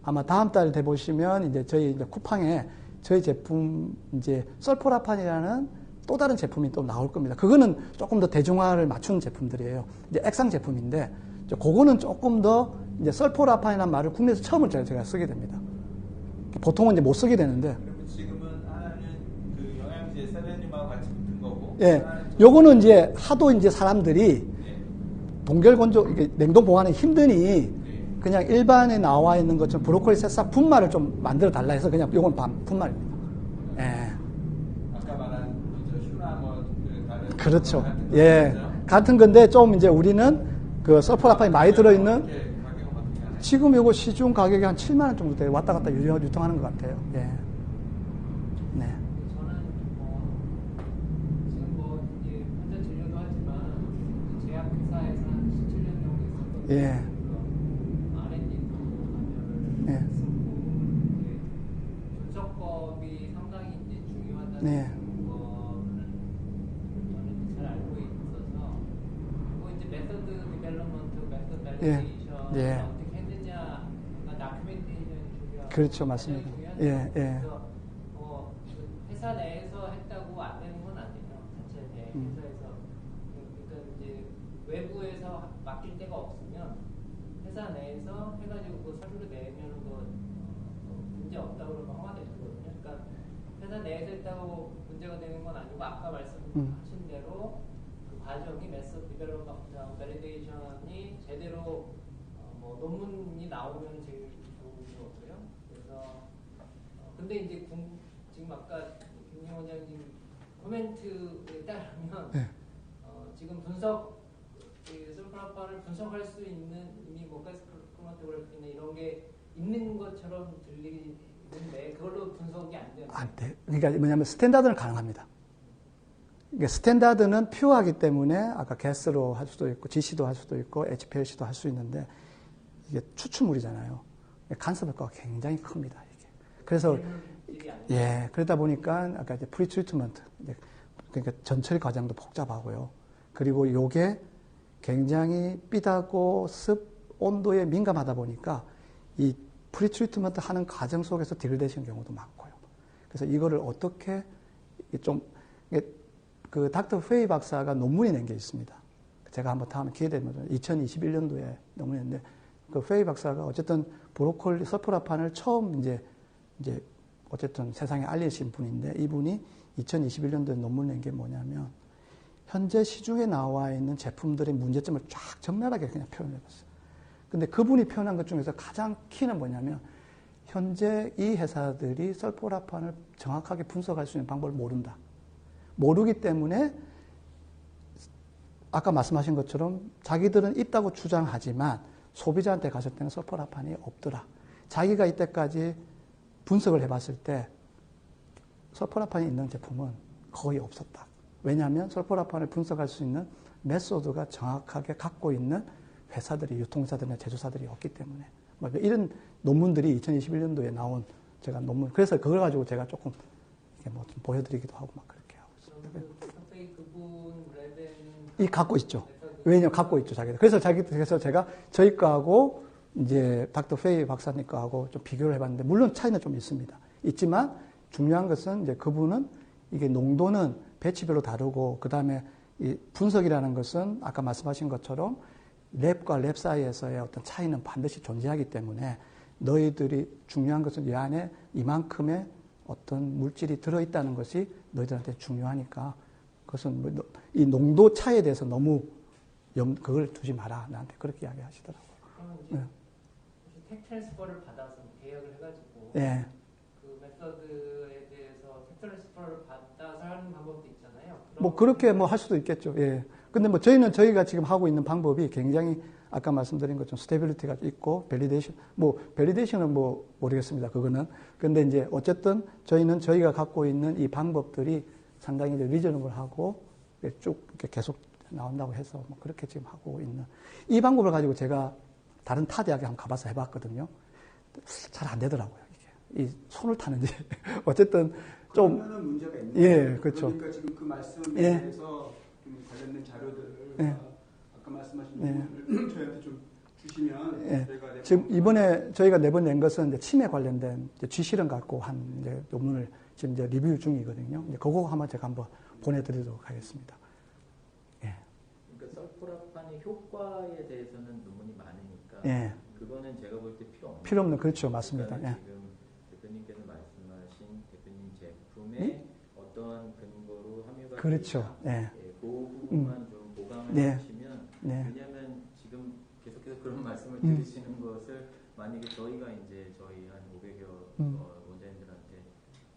아마 다음 달 돼 보시면 이제 저희 이제 쿠팡에 저희 제품 이제 설포라판이라는 또 다른 제품이 또 나올 겁니다. 그거는 조금 더 대중화를 맞춘 제품들이에요. 이제 액상 제품인데 그거는 조금 더 이제 설포라판이라는 말을 국내에서 처음으로 제가 쓰게 됩니다. 보통은 이제 못 쓰게 되는데. 그러면 지금은 하나는 그 영양제 셀레늄하고 같이 붙은 거고. 예. 요거는 이제 하도 이제 사람들이 동결 건조, 냉동 보관이 힘드니 그냥 일반에 나와 있는 것처럼 브로콜리 새싹 분말을 좀 만들어 달라 해서 그냥 요건 분말입니다. 예. 아까 말한 슈나 그 다른 그렇죠. 같은 예. 거죠? 같은 건데 좀 이제 우리는 그 설포라판이 많이 들어있는 가격은 어떻게 하나요? 지금 요거 시중 가격이 한 7만 원 정도 돼요. 왔다 갔다 유통하는 것 같아요. 예. 네. 저는 지금 이제 혼자 진료도 하지만 제약회사에서 한 17년 정도 있었거든요. 예. R&D도 관여를 예. 했었고 이제 분석법이 상당히 이제 중요하다는 네. 거는 저는 잘 알고 있어서 그리고 이제 메서드 디벨롭먼트, 메서드 발리데이션 예. 어떻게 했느냐, 다큐멘테이션이 중요하고 그렇죠. 맞습니다. 굉장히 예, 중요하죠. 예. 그래서 회사 내에서 했다고 안 되는 건 아니에요. 자체 내 회사에서. 그러니까 이제 외부에서 맡길 데가 없으면 회사 내에서 해가지고 그 서류를 내면 문제 없다고 그러면 허가되거든요. 그러니까 회사 내에서 했다고 문제가 되는 건 아니고 아까 말씀하신 대로 그 과정이 메소드 디벨롭먼트, 베리데이션이 제대로 뭐 논문이 나오면 제일 좋은 거고요. 그래서 근데 이제 지금 아까 김영 원장님 코멘트에 따르면 네. 지금 분석 솔프라판을 분석할 수 있는 이미 뭐 가스 크로마토그래피나 이런 게 있는 것처럼 들리는데 그걸로 분석이 안 돼요. 안 돼. 그러니까 뭐냐면 스탠다드는 가능합니다. 그러니까 스탠다드는 퓨어하기 때문에 아까 가스로 할 수도 있고 GC도 할 수도 있고 HPLC도 할 수 있는데 이게 추출물이잖아요. 간섭 효과가 굉장히 큽니다. 이게. 그래서 예 그러다 보니까 아까 이제 프리트리트먼트 그러니까 전처리 과정도 복잡하고요. 그리고 요게 굉장히 삐다고 습 온도에 민감하다 보니까 이 프리트리트먼트 하는 과정 속에서 딜되시는 경우도 많고요. 그래서 이거를 어떻게 좀 그 닥터 페이 박사가 논문이 낸 게 있습니다. 제가 한번 다음에 기회 되면 2021년도에 논문인데 그 페이 박사가 어쨌든 브로콜리 서프라판을 처음 이제 어쨌든 세상에 알리신 분인데 이분이 2021년도에 논문 낸 게 뭐냐면 현재 시중에 나와 있는 제품들의 문제점을 쫙 적나라하게 그냥 표현해봤어요. 근데 그분이 표현한 것 중에서 가장 키는 뭐냐면 현재 이 회사들이 설포라판을 정확하게 분석할 수 있는 방법을 모른다. 모르기 때문에 아까 말씀하신 것처럼 자기들은 있다고 주장하지만 소비자한테 갔을 때는 설포라판이 없더라. 자기가 이때까지 분석을 해봤을 때 설포라판이 있는 제품은 거의 없었다. 왜냐하면 설포라판을 분석할 수 있는 메소드가 정확하게 갖고 있는 회사들이 유통사들이나 제조사들이 없기 때문에 이런 논문들이 2021년도에 나온 제가 논문 그래서 그걸 가지고 제가 조금 이렇게 뭐 좀 보여드리기도 하고 막 그렇게 하고 있습니다. 그분 랩에는 이 갖고 있죠. 왜냐면 갖고 있죠 자기들. 그래서 제가 저희 거하고 이제 닥터 페이 박사님 거하고 좀 비교를 해봤는데 물론 차이는 좀 있습니다. 있지만 중요한 것은 이제 그분은 이게 농도는 배치별로 다르고 그 다음에 이 분석이라는 것은 아까 말씀하신 것처럼 랩과 랩 사이에서의 어떤 차이는 반드시 존재하기 때문에 너희들이 중요한 것은 이 안에 이만큼의 어떤 물질이 들어있다는 것이 너희들한테 중요하니까 그것은 뭐 이 농도 차이에 대해서 너무 그걸 두지 마라 나한테 그렇게 이야기하시더라고요. 그러면 이제 텍 트랜스퍼를 받아서 계약을 해가지고 예. 그 메서드에 대해서 텍 트랜스퍼를 받아서 하는 방법도 있잖아요. 뭐 그렇게 뭐 할 수도 있겠죠. 예. 근데 뭐 저희가 지금 하고 있는 방법이 굉장히 아까 말씀드린 것처럼 스테빌리티가 있고 밸리데이션은 뭐 모르겠습니다. 그거는. 근데 이제 어쨌든 저희가 갖고 있는 이 방법들이 상당히 이제 리저너블하고 쭉 이렇게 계속 나온다고 해서 뭐 그렇게 지금 하고 있는 이 방법을 가지고 제가 다른 타 대학에 한번 가봐서 해봤거든요. 잘 안 되더라고요. 이게 이 손을 타는지 어쨌든 좀 그러면은 문제가 있는 예, 그렇죠. 그러니까 지금 그 말씀에 예. 대해서 좀 관련된 자료들을 예. 아까 말씀하신 예. 부분을 저희한테 좀 주시면 예. 저희가 지금 이번에 저희가 내본 낸 것은 이제 치매 관련된 이제 쥐실험 갖고 한 이제 논문을 지금 이제 리뷰 중이거든요. 이제 그거 한번 제가 한번 보내드리도록 하겠습니다. 예. 그러니까 설포라판의 효과에 대해서는 논문이 많으니까 예. 그거는 제가 볼 때 필요 없는 그렇죠, 맞습니다. 예. 지금 대표님께서 말씀하신 대표님 제품의 어떠한 근거로 함유가 그렇죠. 예. 그 부분만 좀 보강을 네. 해주시면 네. 왜냐하면 지금 계속해서 그런 말씀을 드리시는 것을 만약에 저희가 이제 저희 한 500여 원장님들한테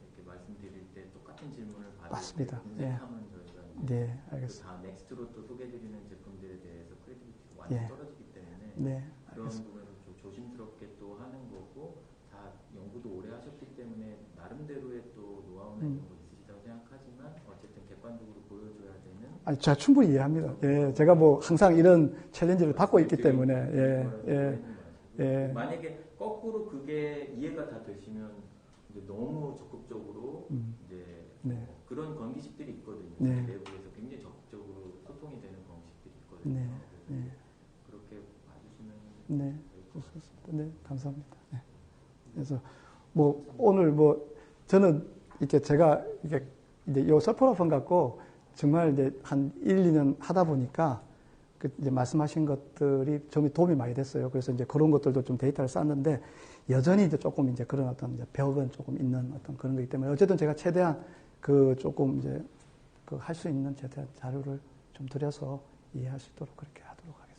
이렇게 말씀드릴 때 똑같은 질문을 받을 맞습니다. 때 예. 검색하면 저희가 네, 알겠습니다. 다 넥스트로 또 소개드리는 제품들에 대해서 크레디비티가 완전 예. 떨어지기 때문에 네, 그런 알겠습니다. 부분을 좀 조심스럽게 또 하는 거고 다 연구도 오래 하셨기 때문에 나름대로의 또 노하우나 이런 거 있으시다고 생각하지만 어쨌든 객관적으로 보여줘야 되는 아니, 제가 충분히 이해합니다. 예, 제가 뭐 항상 이런 챌린지를 받고 있기 때문에, 만약에 거꾸로 그게 이해가 다 되시면 이제 너무 적극적으로 이제 네. 그런 건기식들이 있거든요. 네. 내부에서 굉장히 적극적으로 소통이 되는 방식들이 있거든요. 네, 그래서 네. 그렇게 봐주시면 네, 좋습니다. 네, 감사합니다. 네. 그래서 뭐 오늘 뭐 저는 이렇게 제가 이렇게 이제 요 서포라폰 갖고 정말 이제 한 1, 2년 하다 보니까 그 이제 말씀하신 것들이 좀 도움이 많이 됐어요. 그래서 이제 그런 것들도 좀 데이터를 쌓는데 여전히 이제 조금 이제 그런 어떤 이제 벽은 조금 있는 어떤 그런 거기 때문에 어쨌든 제가 최대한 그 조금 이제 그 할 수 있는 최대한 자료를 좀 드려서 이해할 수 있도록 그렇게 하도록 하겠습니다.